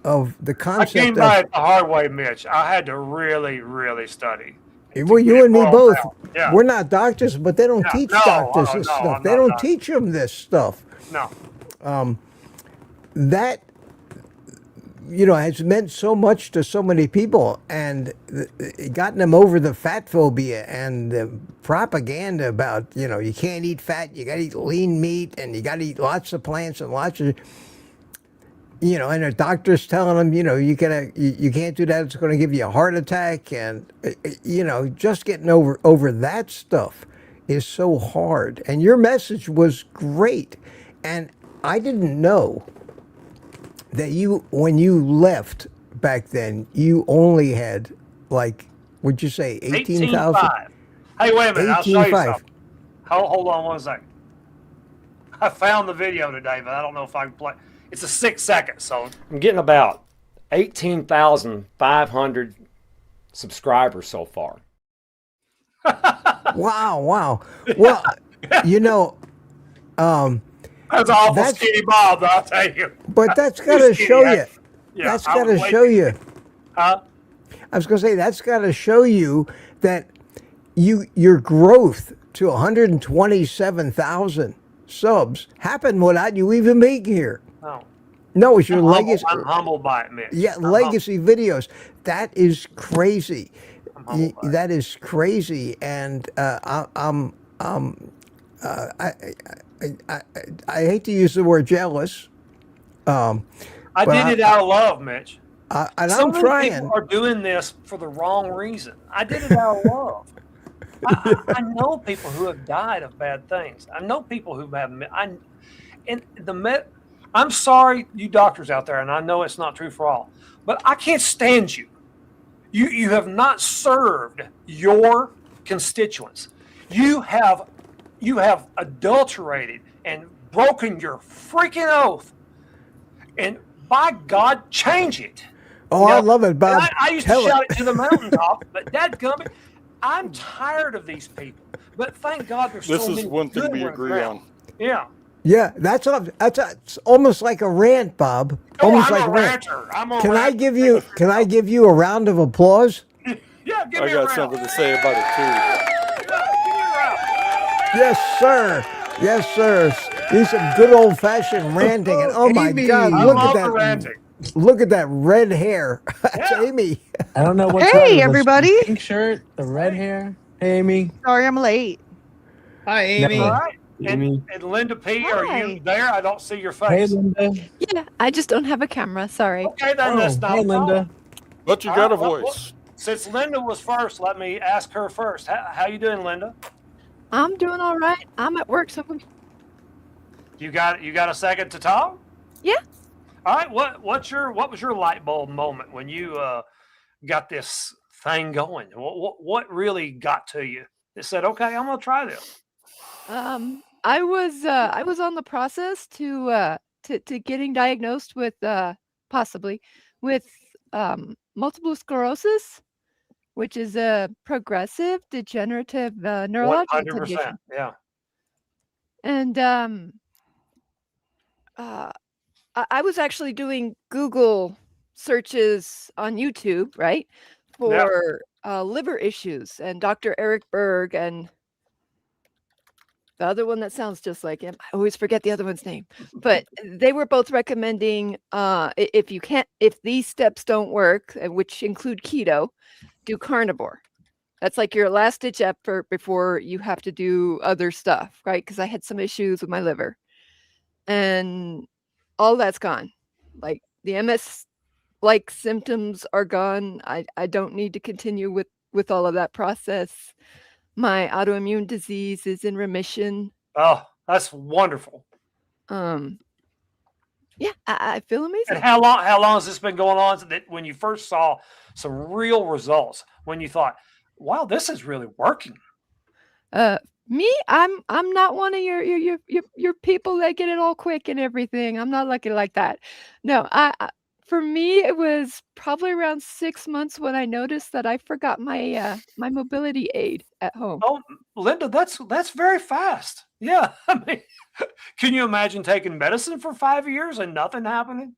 of the I concept came of, by it the hard way, Mitch. I had to really, really study. well, you and me boiled both. down. Yeah. We're not doctors, but they don't Yeah, teach no, doctors no, this no, stuff. I'm They not don't doctor. teach them this stuff. No. That, you know, has meant so much to so many people, and gotten them over the fat phobia and the propaganda about, you know, you can't eat fat, you got to eat lean meat, and you got to eat lots of plants and lots of, you know, and the doctor's telling them, you know, you can't do that, it's going to give you a heart attack, and you know, just getting over that stuff is so hard. And your message was great, and I didn't know that when you left back then, you only had, like, would you say 18,000? 18.5. Hey, wait a minute. I'll show you 18.5. something. Hold on one second. I found the video today, but I don't know if I can play. It's a 6 second, so I'm getting about 18,500 subscribers so far. Wow. Well, you know, that's awful That's- skinny Bob, I'll tell you. but that's got to Skinny, show you. Yeah, That's I got to was show waiting. you. Huh? I was going to say, that's got to show you that your growth to 127,000 subs happened without you even being here. No. No, it's your legacy. I'm humbled by it, Mitch. Yeah, I'm legacy videos. That is crazy. humbled by it. That is crazy, and I hate to use the word jealous. I but did it out of love, Mitch. and So I'm many trying. people are doing this for the wrong reason. I did it out of love. I know people who have died of bad things. I know people who have. I'm sorry, you doctors out there, and I know it's not true for all, but I can't stand you. You have not served your constituents. You have adulterated and broken your freaking oath. And by God, change it. Oh, I love it, Bob. I used to shout it to the mountaintop, but dadgummit, I'm tired of these people. But thank God there's This so is many one thing good we ones agree around. on. Yeah. Yeah, that's almost like a rant, Bob. Oh, Almost I'm like a rant. ranter. I'm a Can I ranter. give you a round of applause? Yeah, give I me a got round. something to say about it too. Yeah, give me a round. Yes, sir. Yes, sir. He's some good old fashioned ranting, and oh my Amy. God, I look love at the that! ranting. Look at that red hair. That's Yeah. Amy. I don't know what's Hey, wrong with this everybody. pink shirt, the red hair. Hey, Amy. Sorry, I'm late. Hi, Amy. All right. Amy. And LindaP, are you Hi. there? I don't see your Hey, face. Linda. Yeah, I just don't have a camera. Sorry. Okay, then that's not hey, a problem. Linda. But you All got a right, well, voice. Since Linda was first, let me ask her first. How you doing, Linda? I'm doing all right. I'm at work, so You got a second to talk? Yeah. All right. What was your light bulb moment when you got this thing going? What really got to you? That said, okay, I'm gonna try this. I was on the process to getting diagnosed with possibly with multiple sclerosis, which is a progressive degenerative neurological 100%. condition. Yeah. And I was actually doing Google searches on YouTube, right, Yeah. for liver issues, and Dr. Eric Berg and the other one that sounds just like him. I always forget the other one's name, but they were both recommending if these steps don't work, which include keto, do carnivore. That's like your last ditch effort before you have to do other stuff, right? Because I had some issues with my liver, and all that's gone. Like the MS like symptoms are gone. I don't need to continue with all of that process. My autoimmune disease is in remission. Oh, that's wonderful. Yeah, I feel amazing. And how long has this been going on? So that when you first saw some real results, when you thought, wow, this is really working. Me, I'm not one of your people that get it all quick and everything. I'm not lucky like that. No, for me, it was probably around 6 months when I noticed that I forgot my my mobility aid at home. Oh, Linda, that's very fast. Yeah. I mean, can you imagine taking medicine for 5 years and nothing happening?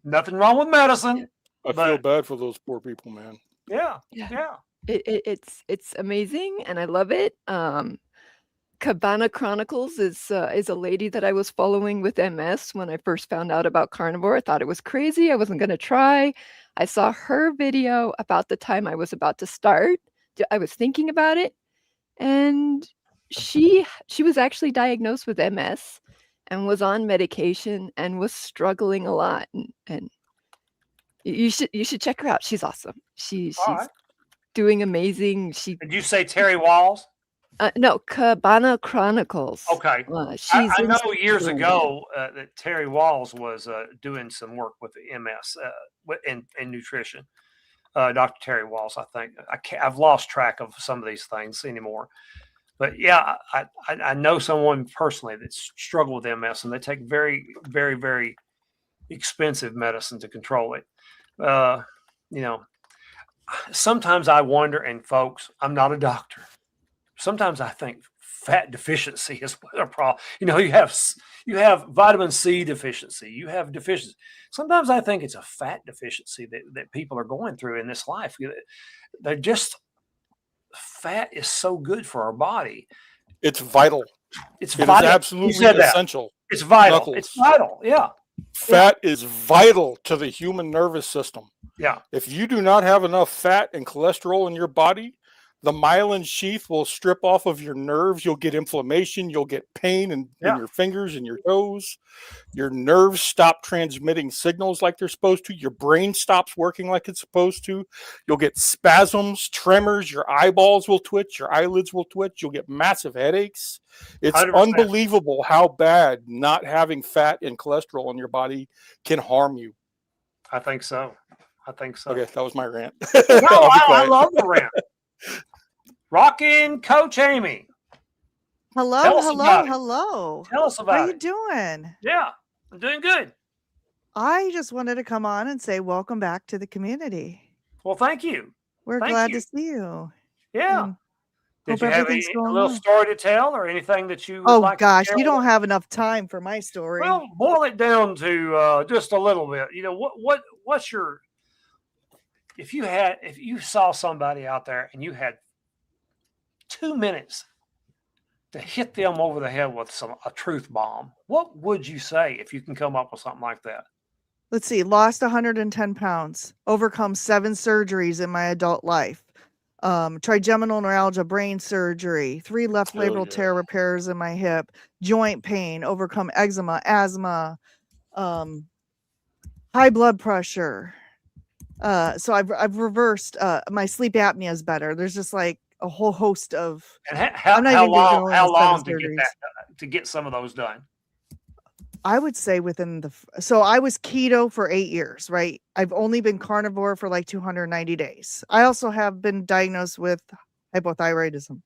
Nothing wrong with medicine. I feel bad for those poor people, man. Yeah. It's amazing and I love it. Cabana Chronicles is a lady that I was following with MS when I first found out about carnivore. I thought it was crazy. I wasn't going to try. I saw her video about the time I was about to start. I was thinking about it, and she was actually diagnosed with MS and was on medication and was struggling a lot. And you should check her out. She's awesome. She's right. doing amazing. Did you say Terry Walls? No, Cabana Chronicles. Okay. I know years ago that Terry Walls was doing some work with the MS in nutrition. Dr. Terry Walls, I think. I've lost track of some of these things anymore. But yeah, I know someone personally that's struggled with MS, and they take very, very, very expensive medicine to control it. Sometimes I wonder, and folks, I'm not a doctor. Sometimes I think fat deficiency is a problem. You have vitamin C deficiency. You have deficiency. Sometimes I think it's a fat deficiency that people are going through in this life. They're just, fat is so good for our body. It's vital. It's vital. It is absolutely essential. It's vital. Knuckles. It's vital. Yeah. Fat is vital to the human nervous system. Yeah. If you do not have enough fat and cholesterol in your body, the myelin sheath will strip off of your nerves. You'll get inflammation. You'll get pain in your fingers and your toes. Your nerves stop transmitting signals like they're supposed to. Your brain stops working like it's supposed to. You'll get spasms, tremors. Your eyeballs will twitch. Your eyelids will twitch. You'll get massive headaches. It's 100%. Unbelievable how bad not having fat and cholesterol in your body can harm you. I think so. Okay, that was my rant. No, I love the rant. Rockin' Coach Amy. Hello. Tell us about it. Hello. Tell us about How you it. doing? Yeah, I'm doing good. I just wanted to come on and say welcome back to the community. Well, thank you. We're Thank glad you. to see you. Yeah. And Did hope you have a everything's going little well. story to tell or anything that you would Oh like gosh, to share? you don't have enough time for my story. Well, boil it down to just a little bit. What's your, if you saw somebody out there and you had 2 minutes to hit them over the head with a truth bomb, what would you say if you can come up with something like that? Let's see, lost 110 pounds, overcome 7 surgeries in my adult life, trigeminal neuralgia, brain surgery, 3 left labral tear repairs in my hip, joint pain, overcome eczema, asthma, high blood pressure. So I've reversed, my sleep apnea is better. There's just like a whole host of. And how long to get some of those done? I would say so I was keto for 8 years, right? I've only been carnivore for like 290 days. I also have been diagnosed with hypothyroidism,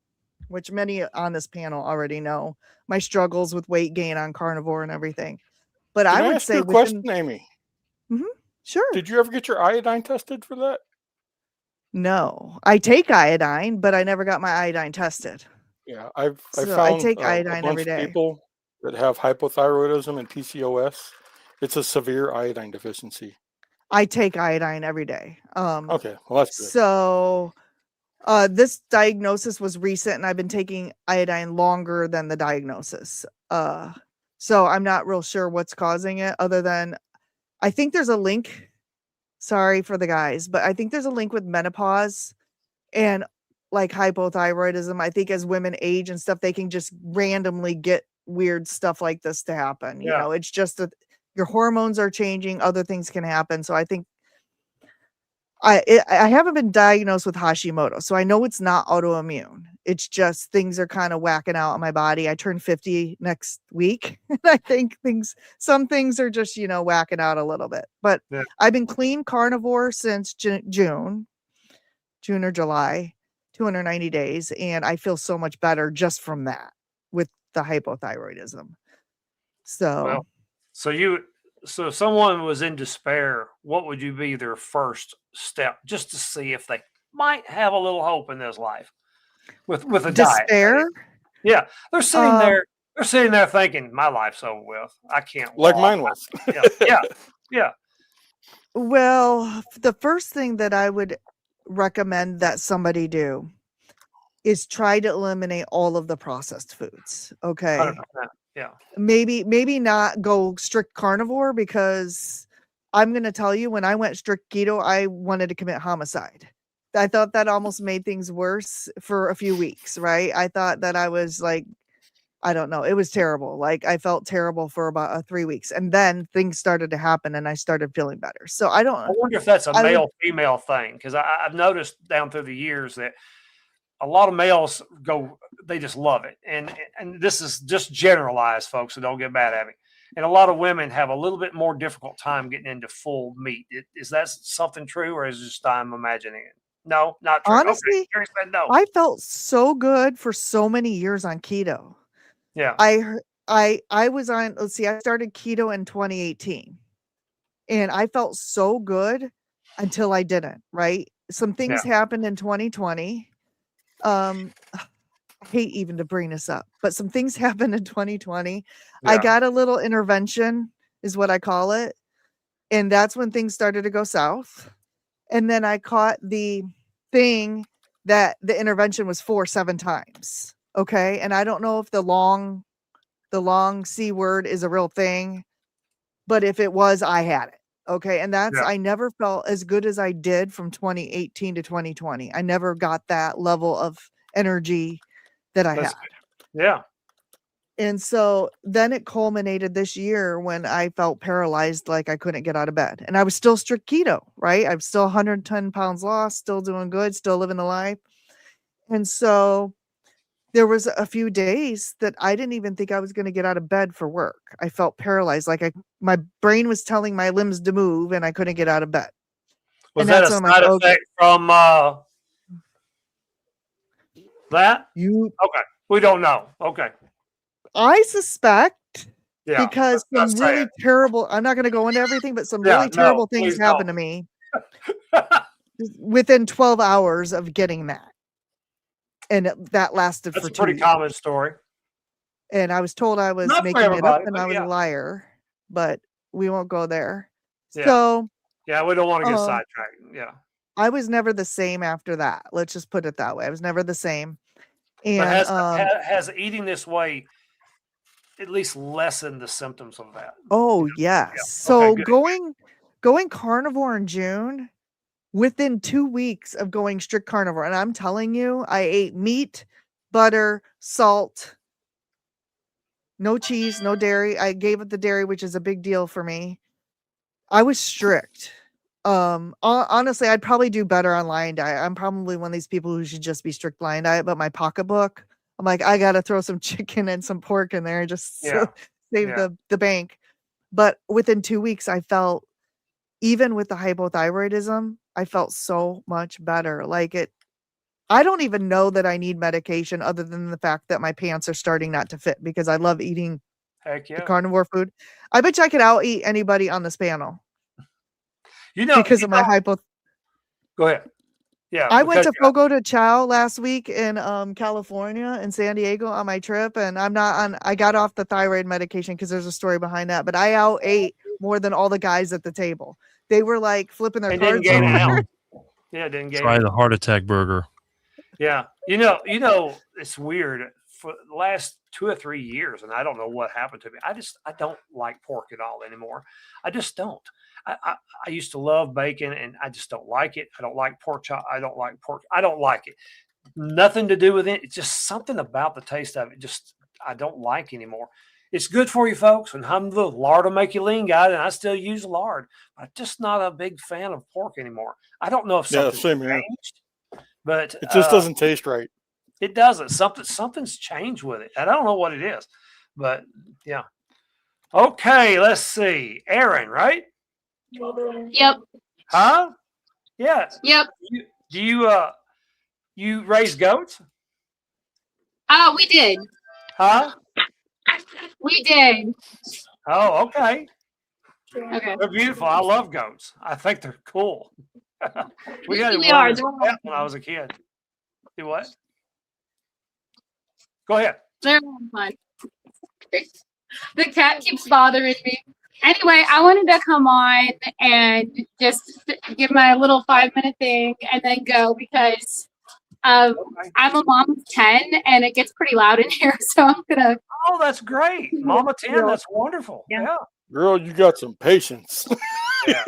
which many on this panel already know my struggles with weight gain on carnivore and everything. But Can I would ask say you a question, Amy. Sure. Did you ever get your iodine tested for that? No, I take iodine, but I never got my iodine tested. Yeah, I So found I take a iodine bunch every day. of people that have hypothyroidism and PCOS. It's a severe iodine deficiency. I take iodine every day. Okay, well that's good. So this diagnosis was recent, and I've been taking iodine longer than the diagnosis. So I'm not real sure what's causing it, other than I think there's a link. Sorry for the guys, but I think there's a link with menopause and like hypothyroidism. I think as women age and stuff, they can just randomly get weird stuff like this to happen. You know, it's just that your hormones are changing, other things can happen. So I think I haven't been diagnosed with Hashimoto, so I know it's not autoimmune. It's just things are kind of whacking out in my body. I turn 50 next week, and I think some things are just, whacking out a little bit. But I've been clean carnivore since June or July, 290 days, and I feel so much better just from that with the hypothyroidism. So, so if someone was in despair, what would you be their first step just to see if they might have a little hope in this life with a despair? Diet? Yeah, they're sitting there. They're sitting there thinking, "My life's over with. I can't walk." Like mine was. Yeah. Well, the first thing that I would recommend that somebody do is try to eliminate all of the processed foods. Okay. 100%. Yeah. Maybe not go strict carnivore, because I'm going to tell you, when I went strict keto, I wanted to commit homicide. I thought that almost made things worse for a few weeks, right? I thought that I was like, I don't know. It was terrible. Like, I felt terrible for about 3 weeks, and then things started to happen and I started feeling better. So I wonder if that's a male-female thing, because I've noticed down through the years that a lot of males they just love it. And this is just generalized, folks, so don't get mad at me. And a lot of women have a little bit more difficult time getting into full meat. Is that something true, or is it just I'm imagining it? No, not true. Honestly, okay. Said no. I felt so good for so many years on keto. Yeah. I was on, let's see, I started keto in 2018, and I felt so good until I didn't, right? Some things happened in 2020. I hate even to bring this up, but some things happened in 2020. I got a little intervention, is what I call it. And that's when things started to go south. And then I caught the thing that the intervention was 7 times. Okay. And I don't know if the long C word is a real thing, but if it was, I had it. Okay. And I never felt as good as I did from 2018 to 2020. I never got that level of energy that I had. Yeah. And so then it culminated this year when I felt paralyzed, like I couldn't get out of bed. And I was still strict keto, right? I'm still 110 pounds lost, still doing good, still living the life. And so there was a few days that I didn't even think I was going to get out of bed for work. I felt paralyzed, like my brain was telling my limbs to move, and I couldn't get out of bed. Was that a side effect from that? Okay. We don't know. Okay. I suspect, because some really it. terrible, I'm not going to go into everything, but some really terrible things happened to me within 12 hours of getting that. And that lasted for 2 weeks. That's a pretty common story. And I was told I was making it up and I was a liar, but we won't go there. Yeah. So yeah, we don't want to get sidetracked. Yeah. I was never the same after that. Let's just put it that way. I was never the same. And but has eating this way at least lessened the symptoms of that? Oh, yes. Yeah. So going carnivore in June, within 2 weeks of going strict carnivore, and I'm telling you, I ate meat, butter, salt, no cheese, no dairy. I gave up the dairy, which is a big deal for me. I was strict. Honestly, I'd probably do better on Lion Diet. I'm probably one of these people who should just be strict Lion Diet, but my pocketbook, I'm like, I got to throw some chicken and some pork in there just to save the bank. But within 2 weeks, I felt, even with the hypothyroidism, I felt so much better. I don't even know that I need medication, other than the fact that my pants are starting not to fit, because I love eating the carnivore food. I bet you I could out eat anybody on this panel. Because of my hypo. Go ahead. Yeah. I went because to Fogo de Chao last week in California and San Diego on my trip, and I got off the thyroid medication because there's a story behind that. But I out ate more than all the guys at the table. They were like flipping their and didn't cards gain an over. ounce. Yeah, didn't gain. Try the heart attack burger. Yeah, you know, it's weird. For the last 2 or 3 years, and I don't know what happened to me. I don't like pork at all anymore. I just don't. I used to love bacon, and I just don't like it. I don't like pork chop. I don't like pork. I don't like it. Nothing to do with it. It's just something about the taste of it. Just I don't like anymore. It's good for you folks, and I'm the lard will make you lean guy, and I still use lard. I'm just not a big fan of pork anymore. I don't know if something's same here. changed, but It just doesn't taste right. it doesn't. Something's changed with it. And I don't know what it is, but yeah. Okay, let's see. Erin, right? Yep. Huh? Yeah. Yep. Do you raise goats? Oh, we did. Huh? We did. Oh, okay. Okay. They're beautiful. I love goats. I think they're cool. We had We one are. as a pet when I was a kid. Do what? Go ahead. They're fun. The cat keeps bothering me. Anyway, I wanted to come on and just give my little 5-minute thing and then go because I'm a mom of 10 and it gets pretty loud in here. So I'm gonna. Oh, that's great, Mama 10. That's wonderful. Yeah. Girl, you got some patience. Yeah.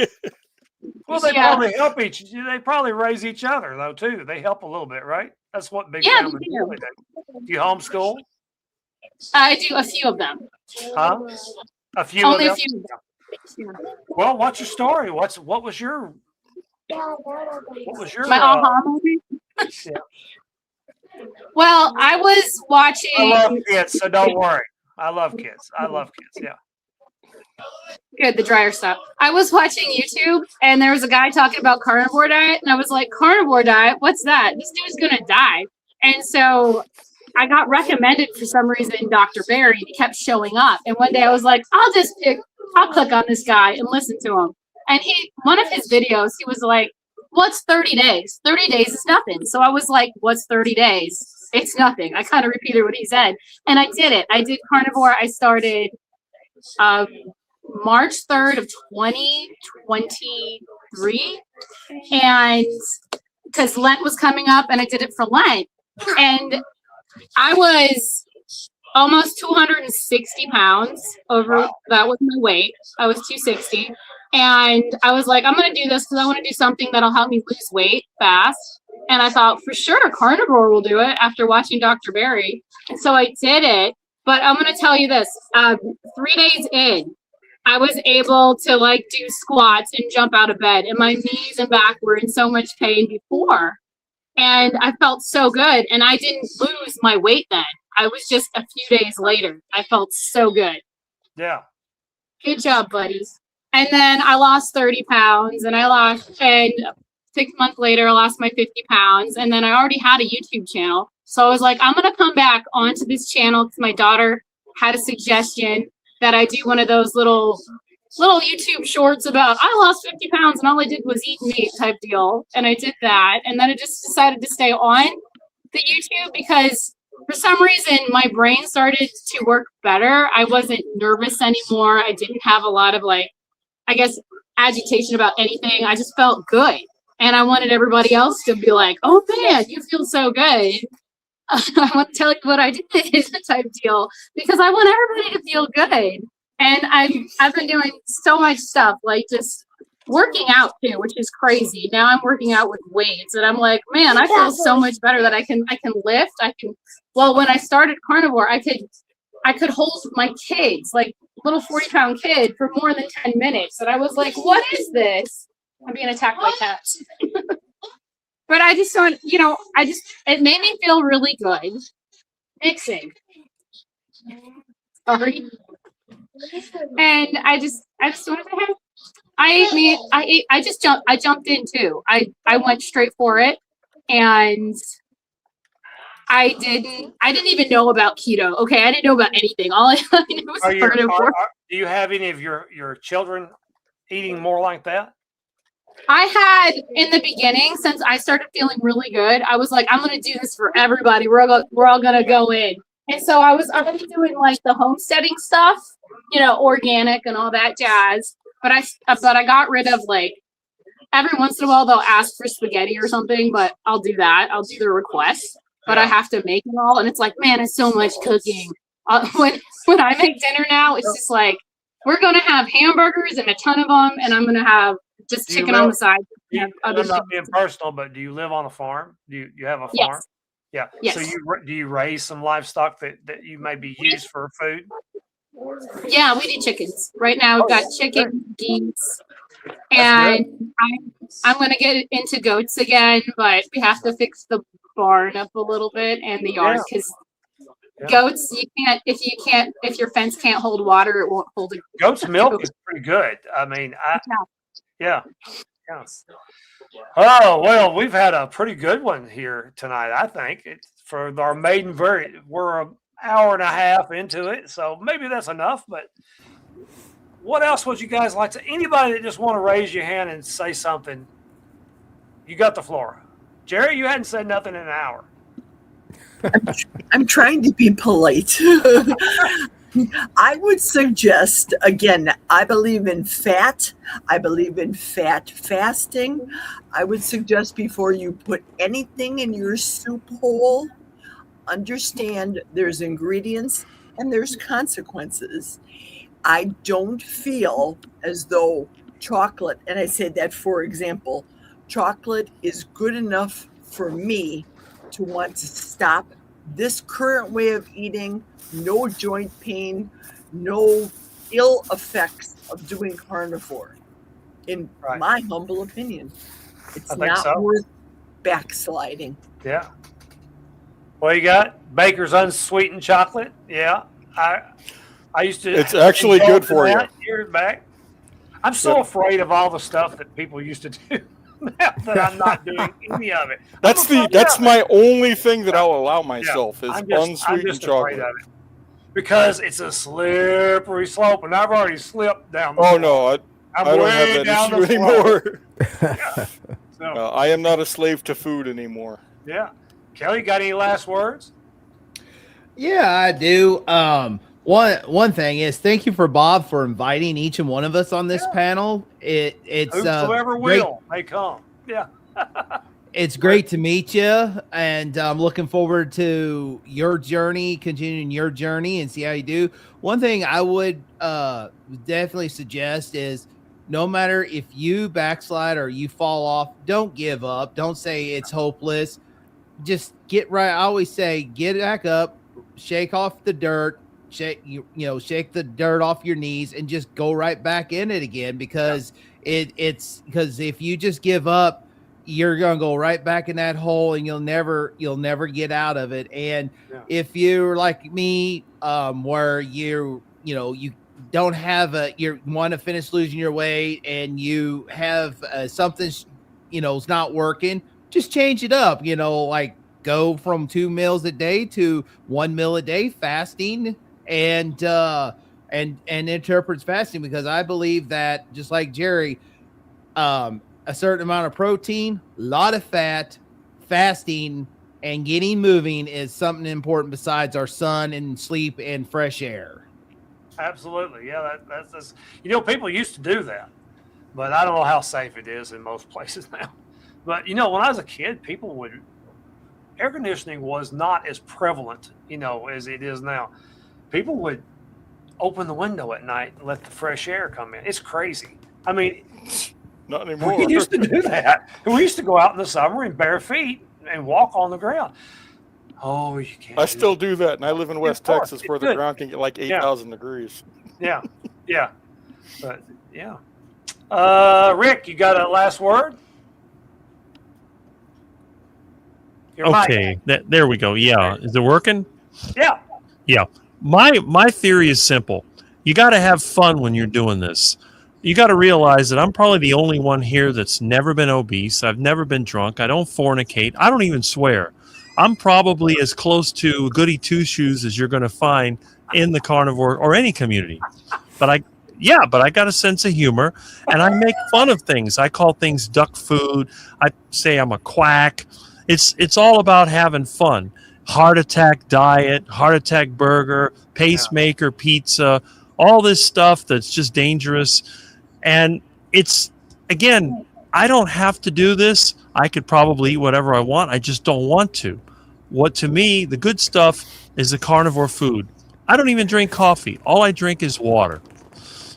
Well, they Yeah. probably help they probably raise each other though too. They help a little bit, right? That's what big Yeah, families they do. really do. Do you homeschool? I do a few of them. Huh? A few Only of a them? few. Yeah. Well, what's your story? What was your My aha moment. yeah. Well, I was watching. I love kids, so don't worry. I love kids. Yeah. Good, the dryer stuff. I was watching YouTube and there was a guy talking about carnivore diet, and I was like, carnivore diet? What's that? This dude's gonna die. And so I got recommended for some reason Dr. Barry. He kept showing up. And one day I was like, I'll click on this guy and listen to him. And one of his videos, he was like, what's 30 days? 30 days is nothing. So I was like, what's 30 days? It's nothing. I kind of repeated what he said. And I did it. I did carnivore. I started March 3rd of 2023. And because Lent was coming up and I did it for Lent. And I was almost 260 pounds over. That was my weight. I was 260. And I was like, I'm going to do this because I want to do something that'll help me lose weight fast. And I thought, for sure, carnivore will do it after watching Dr. Barry. And so I did it. But I'm going to tell you this. 3 days in, I was able to do squats and jump out of bed. And my knees and back were in so much pain before. And I felt so good. And I didn't lose my weight then. I was just a few days later. I felt so good. Yeah. Good job, buddies. And then I lost 30 pounds and 6 months later, I lost my 50 pounds. And then I already had a YouTube channel. So I was like, I'm going to come back onto this channel because my daughter had a suggestion that I do one of those little YouTube shorts about I lost 50 pounds and all I did was eat meat type deal. And I did that. And then I just decided to stay on the YouTube because for some reason my brain started to work better. I wasn't nervous anymore. I didn't have a lot of agitation about anything. I just felt good. And I wanted everybody else to be like, oh man, you feel so good. I want to tell you what I did type deal because I want everybody to feel good. And I've been doing so much stuff, like just working out too, which is crazy. Now I'm working out with weights and I'm like, man, I feel so much better that I can lift. When I started carnivore, I could hold my kids, like little 40-pound kid for more than 10 minutes. And I was like, what is this? I'm being attacked by cats. But I just don't, it made me feel really good. Mixing. Sorry. And I just wanted to have, I jumped in too. I went straight for it. And I didn't even know about keto. Okay. I didn't know about anything. All I knew was carnivore. Do you have any of your children eating more like that? I had in the beginning, since I started feeling really good, I was like, I'm going to do this for everybody. We're all going to go in. And so I was already doing like the homesteading stuff, organic and all that jazz. But I got rid of like, every once in a while they'll ask for spaghetti or something, but I'll do that. I'll do the request, but I have to make it all. And it's like, man, it's so much cooking. When I make dinner now, it's just like, we're going to have hamburgers and a ton of them. And I'm going to have just chicken on the side. I'm not being personal, but do you live on a farm? Do you have a farm? Yes. Yeah. Yes. So do you raise some livestock that you may be used for food? Yeah, we do chickens. Right now we've got chicken, geese, and I'm going to get into goats again, but we have to fix the barn up a little bit and the yard because goats, if your fence can't hold water, it won't hold it. Goat's milk is pretty good. I mean, yeah. Oh, well, we've had a pretty good one here tonight, I think. For our maiden we're an hour and a half into it, so maybe that's enough. But what else would you guys like to? Anybody that just want to raise your hand and say something, you got the floor. Geri, you hadn't said nothing in an hour. I'm trying to be polite. I would suggest, again, I believe in fat. I believe in fat fasting. I would suggest before you put anything in your soup bowl, understand there's ingredients and there's consequences. I don't feel as though chocolate, and I say that for example, chocolate is good enough for me to want to stop this current way of eating. No joint pain, no ill effects of doing carnivore. In my humble opinion, it's not worth backsliding. Yeah. Well, you got Baker's unsweetened chocolate. Yeah, I used to. It's actually good for you. Years back. I'm so afraid of all the stuff that people used to do. That I'm not doing any of it. That's my only thing that I'll allow myself is unsweetened chocolate. Because it's a slippery slope, and I've already slipped down the slope. No, I don't have that issue anymore. I am not a slave to food anymore. Yeah. Kelly, got any last words? Yeah, I do. One thing is, thank you for Bob for inviting each and one of us on this panel. It's whoever will may come. Yeah. It's great to meet you, and I'm looking forward to your journey, continuing your journey, and see how you do. One thing I would definitely suggest is, no matter if you backslide or you fall off, don't give up. Don't say it's hopeless. Just get right. I always say, get back up, shake off the dirt, shake the dirt off your knees, and just go right back in it again. Because it's because if you just give up, you're gonna go right back in that hole, and you'll never get out of it. And if you're like me, where you don't have you want to finish losing your weight, and you have something is not working, just change it up. Like go from 2 meals a day to 1 meal a day fasting, and interprets fasting, because I believe that, just like Geri, a certain amount of protein, a lot of fat, fasting, and getting moving is something important besides our sun and sleep and fresh air. Absolutely. Yeah, that's people used to do that, but I don't know how safe it is in most places now. But when I was a kid, air conditioning was not as prevalent, as it is now. People would open the window at night and let the fresh air come in. It's crazy. I mean, not anymore. We used to do that. We used to go out in the summer in bare feet and walk on the ground. Oh, you can't. I still do that, and I live in West Texas, where the ground can get like 8,000 degrees. Yeah, but yeah. Rick, you got a last word? Okay, there we go. Yeah, is it working? Yeah. My theory is simple. You got to have fun when you're doing this. You got to realize that I'm probably the only one here that's never been obese. I've never been drunk. I don't fornicate. I don't even swear. I'm probably as close to goody two shoes as you're going to find in the carnivore or any community. But Yeah, but I got a sense of humor, and I make fun of things. I call things duck food. I say I'm a quack. It's all about having fun. Heart attack diet, heart attack burger, pacemaker pizza, all this stuff that's just dangerous. And it's, again, I don't have to do this. I could probably eat whatever I want. I just don't want to. What, to me, the good stuff is the carnivore food. I don't even drink coffee. All I drink is water.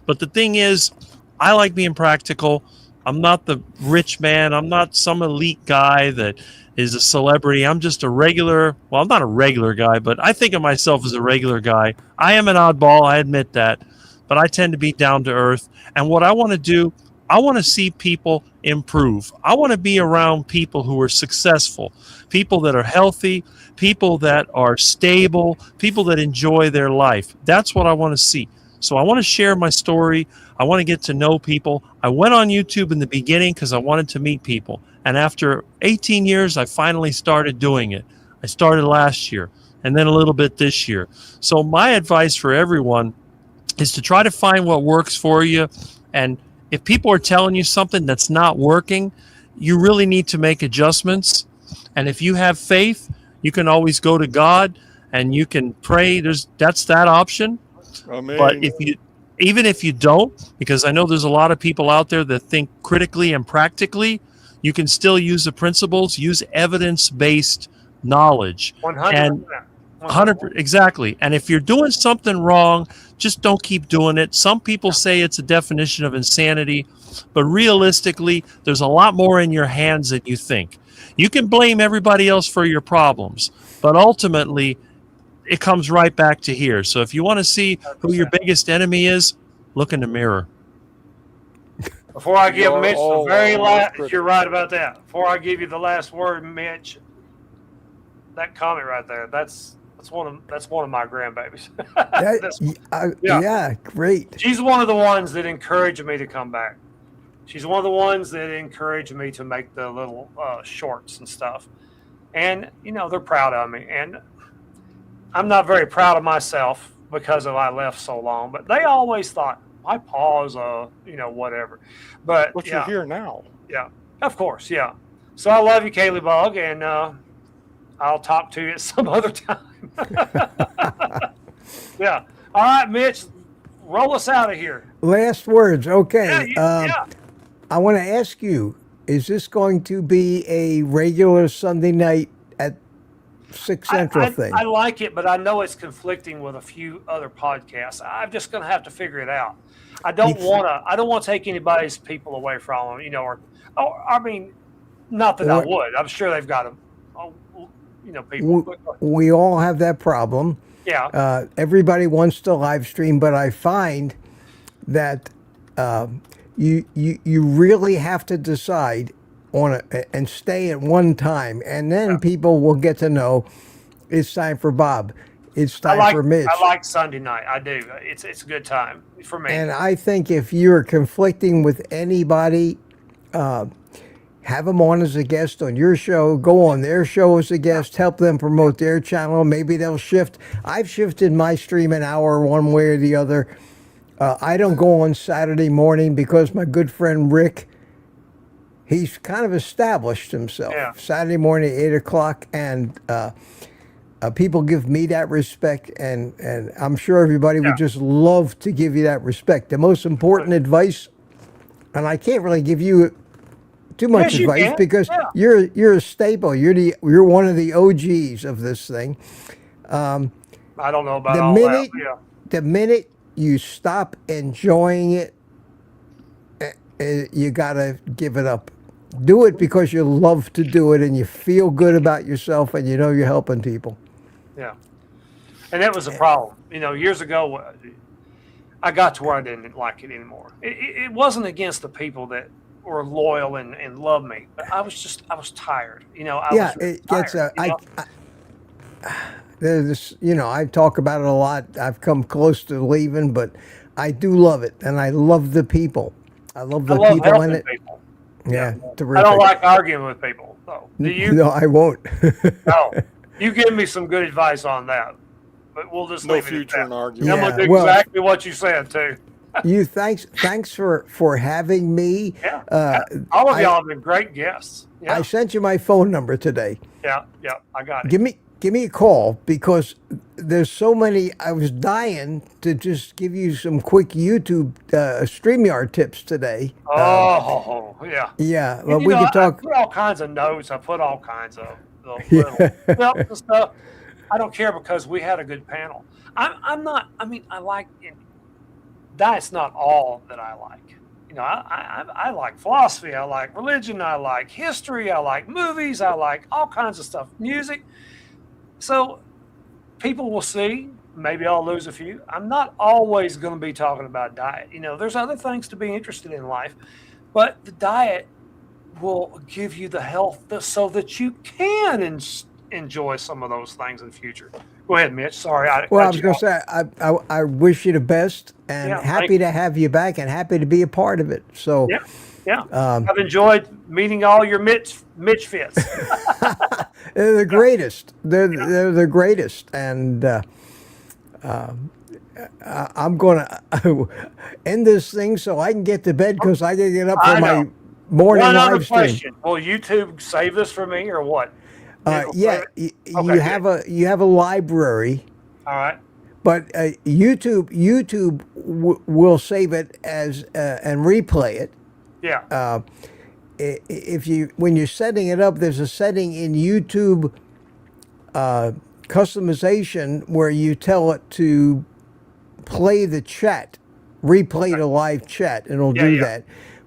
But the thing is, I like being practical. I'm not the rich man. I'm not some elite guy that is a celebrity. I'm just a regular, well, I'm not a regular guy, but I think of myself as a regular guy. I am an oddball. I admit that. But I tend to be down to earth. And what I want to do, I want to see people improve. I want to be around people who are successful, people that are healthy, people that are stable, people that enjoy their life. That's what I want to see. So I want to share my story. I want to get to know people. I went on YouTube in the beginning because I wanted to meet people. And after 18 years, I finally started doing it. I started last year and then a little bit this year. So my advice for everyone is to try to find what works for you. And if people are telling you something that's not working, you really need to make adjustments. And if you have faith, you can always go to God and you can pray. That's that option. Amen. But even if you don't, because I know there's a lot of people out there that think critically and practically, you can still use the principles, use evidence-based knowledge. 100%. 100%, exactly. And if you're doing something wrong, just don't keep doing it. Some people say it's a definition of insanity, but realistically, there's a lot more in your hands than you think. You can blame everybody else for your problems, but ultimately, it comes right back to here. So if you want to see who your biggest enemy is, look in the mirror. Before I give Mitch the very last, you're right about that. Before I give you the last word, Mitch, that comment right there, that's one of my grandbabies. Yeah, great. She's one of the ones that encouraged me to come back. She's one of the ones that encouraged me to make the little shorts and stuff. And, they're proud of me. And I'm not very proud of myself because I left so long. But they always thought, my pa's, whatever. But you're here now. Yeah, of course, yeah. So I love you, Kaylee Bug, and I'll talk to you at some other time. Yeah. All right, Mitch, roll us out of here. Last words. Okay. Yeah. I want to ask you, is this going to be a regular Sunday night at 6 Central thing? I like it, but I know it's conflicting with a few other podcasts. I'm just going to have to figure it out. I don't want to take anybody's people away from them, or I mean, not that I would. I'm sure they've got people. We all have that problem. Yeah. Everybody wants to live stream, but I find that you really have to decide on and stay at one time, and then people will get to know it's time for Bob. It's time for Mitch. I like Sunday night. I do. It's a good time for me. And I think if you're conflicting with anybody, have them on as a guest on your show. Go on their show as a guest. Help them promote their channel. Maybe they'll shift. I've shifted my stream an hour one way or the other. I don't go on Saturday morning because my good friend Rick, he's kind of established himself. Yeah. Saturday morning, 8 o'clock, and people give me that respect, and I'm sure everybody would just love to give you that respect. The most important advice, and I can't really give you too much advice because you're a staple. You're one of the OGs of this thing. I don't know about all that. Yeah. The minute you stop enjoying it, you gotta give it up. Do it because you love to do it and you feel good about yourself and you're helping people. Yeah. And that was a problem. Years ago, I got to where I didn't like it anymore. It wasn't against the people that were loyal and loved me, but I was tired. It gets I talk about it a lot. I've come close to leaving, but I do love it, and I love the people. I love the people in it. People. Yeah, terrific. I don't like arguing with people, though. Do you? No, I won't. No, you give me some good advice on that, but we'll just leave it at that. In arguing. I'm gonna do exactly what you said too. Thanks for having me. Yeah. All of y'all have been great guests. Yeah. I sent you my phone number today. Yeah. I got it. Give me a call because there's so many. I was dying to just give you some quick YouTube StreamYard tips today. Oh, yeah. Yeah, And, well, you we know, could talk. I put all kinds of notes. I put all kinds of little help and stuff. I don't care because we had a good panel. I'm not. I mean, I like diet's not all that I like. You know, I like philosophy. I like religion. I like history. I like movies. I like all kinds of stuff. Music. So people will see. Maybe I'll lose a few. I'm not always going to be talking about diet. You know, there's other things to be interested in life, but the diet will give you the health so that you can enjoy some of those things in the future. Go ahead, Mitch. Sorry. I was going to say, I wish you the best and happy to have you back and happy to be a part of it. So yeah. I've enjoyed meeting all your Mitch fits. They're the greatest. They're the greatest. And I'm going to end this thing so I can get to bed because I got to get up for my morning live stream. Question. Will YouTube save this for me or what? You have a library. All right. But YouTube will save it as and replay it. Yeah. When you're setting it up, there's a setting in YouTube customization where you tell it to play the chat, replay the live chat, and it'll do that.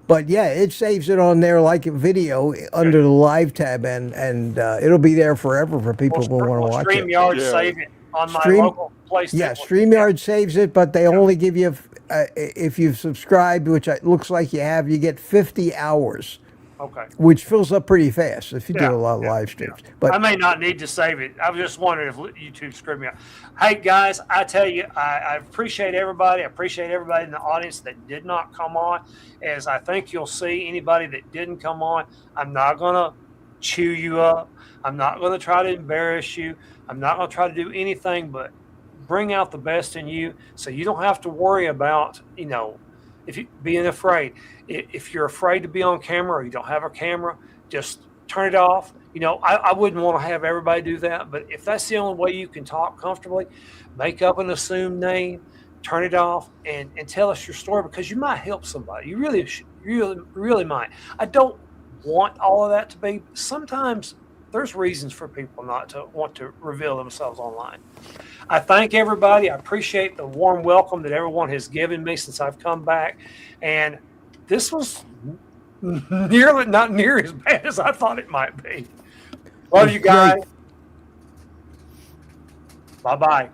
But yeah, it saves it on there like a video under the live tab, and it'll be there forever for people who want to watch it. StreamYard save it on my local place. Yeah, StreamYard saves it, but they only give you, if you've subscribed, which it looks like you have, you get 50 hours. Okay. Which fills up pretty fast if you do a lot of live streams. But I may not need to save it. I was just wondering if YouTube screwed me up. Hey guys, I tell you, I appreciate everybody. I appreciate everybody in the audience that did not come on. As I think you'll see, anybody that didn't come on, I'm not gonna chew you up. I'm not gonna try to embarrass you. I'm not gonna try to do anything but bring out the best in you, so you don't have to worry about, you know, if you being afraid. If you're afraid to be on camera or you don't have a camera, just turn it off. You know, I wouldn't want to have everybody do that, but if that's the only way you can talk comfortably, make up an assumed name, turn it off, and tell us your story, because you might help somebody. You really might. I don't want all of that to be. Sometimes there's reasons for people not to want to reveal themselves online. I thank everybody. I appreciate the warm welcome that everyone has given me since I've come back. And this was not near as bad as I thought it might be. Love you guys. Bye-bye.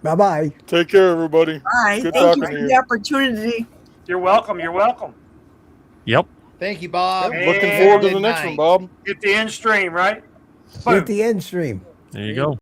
Bye-bye. Take care, everybody. Bye. Good Thank you talking for to the opportunity. You're welcome. You're welcome. Yep. Thank you, Bob. Looking forward to the next one, Bob. Get the end stream, right? Get the end stream. There you go.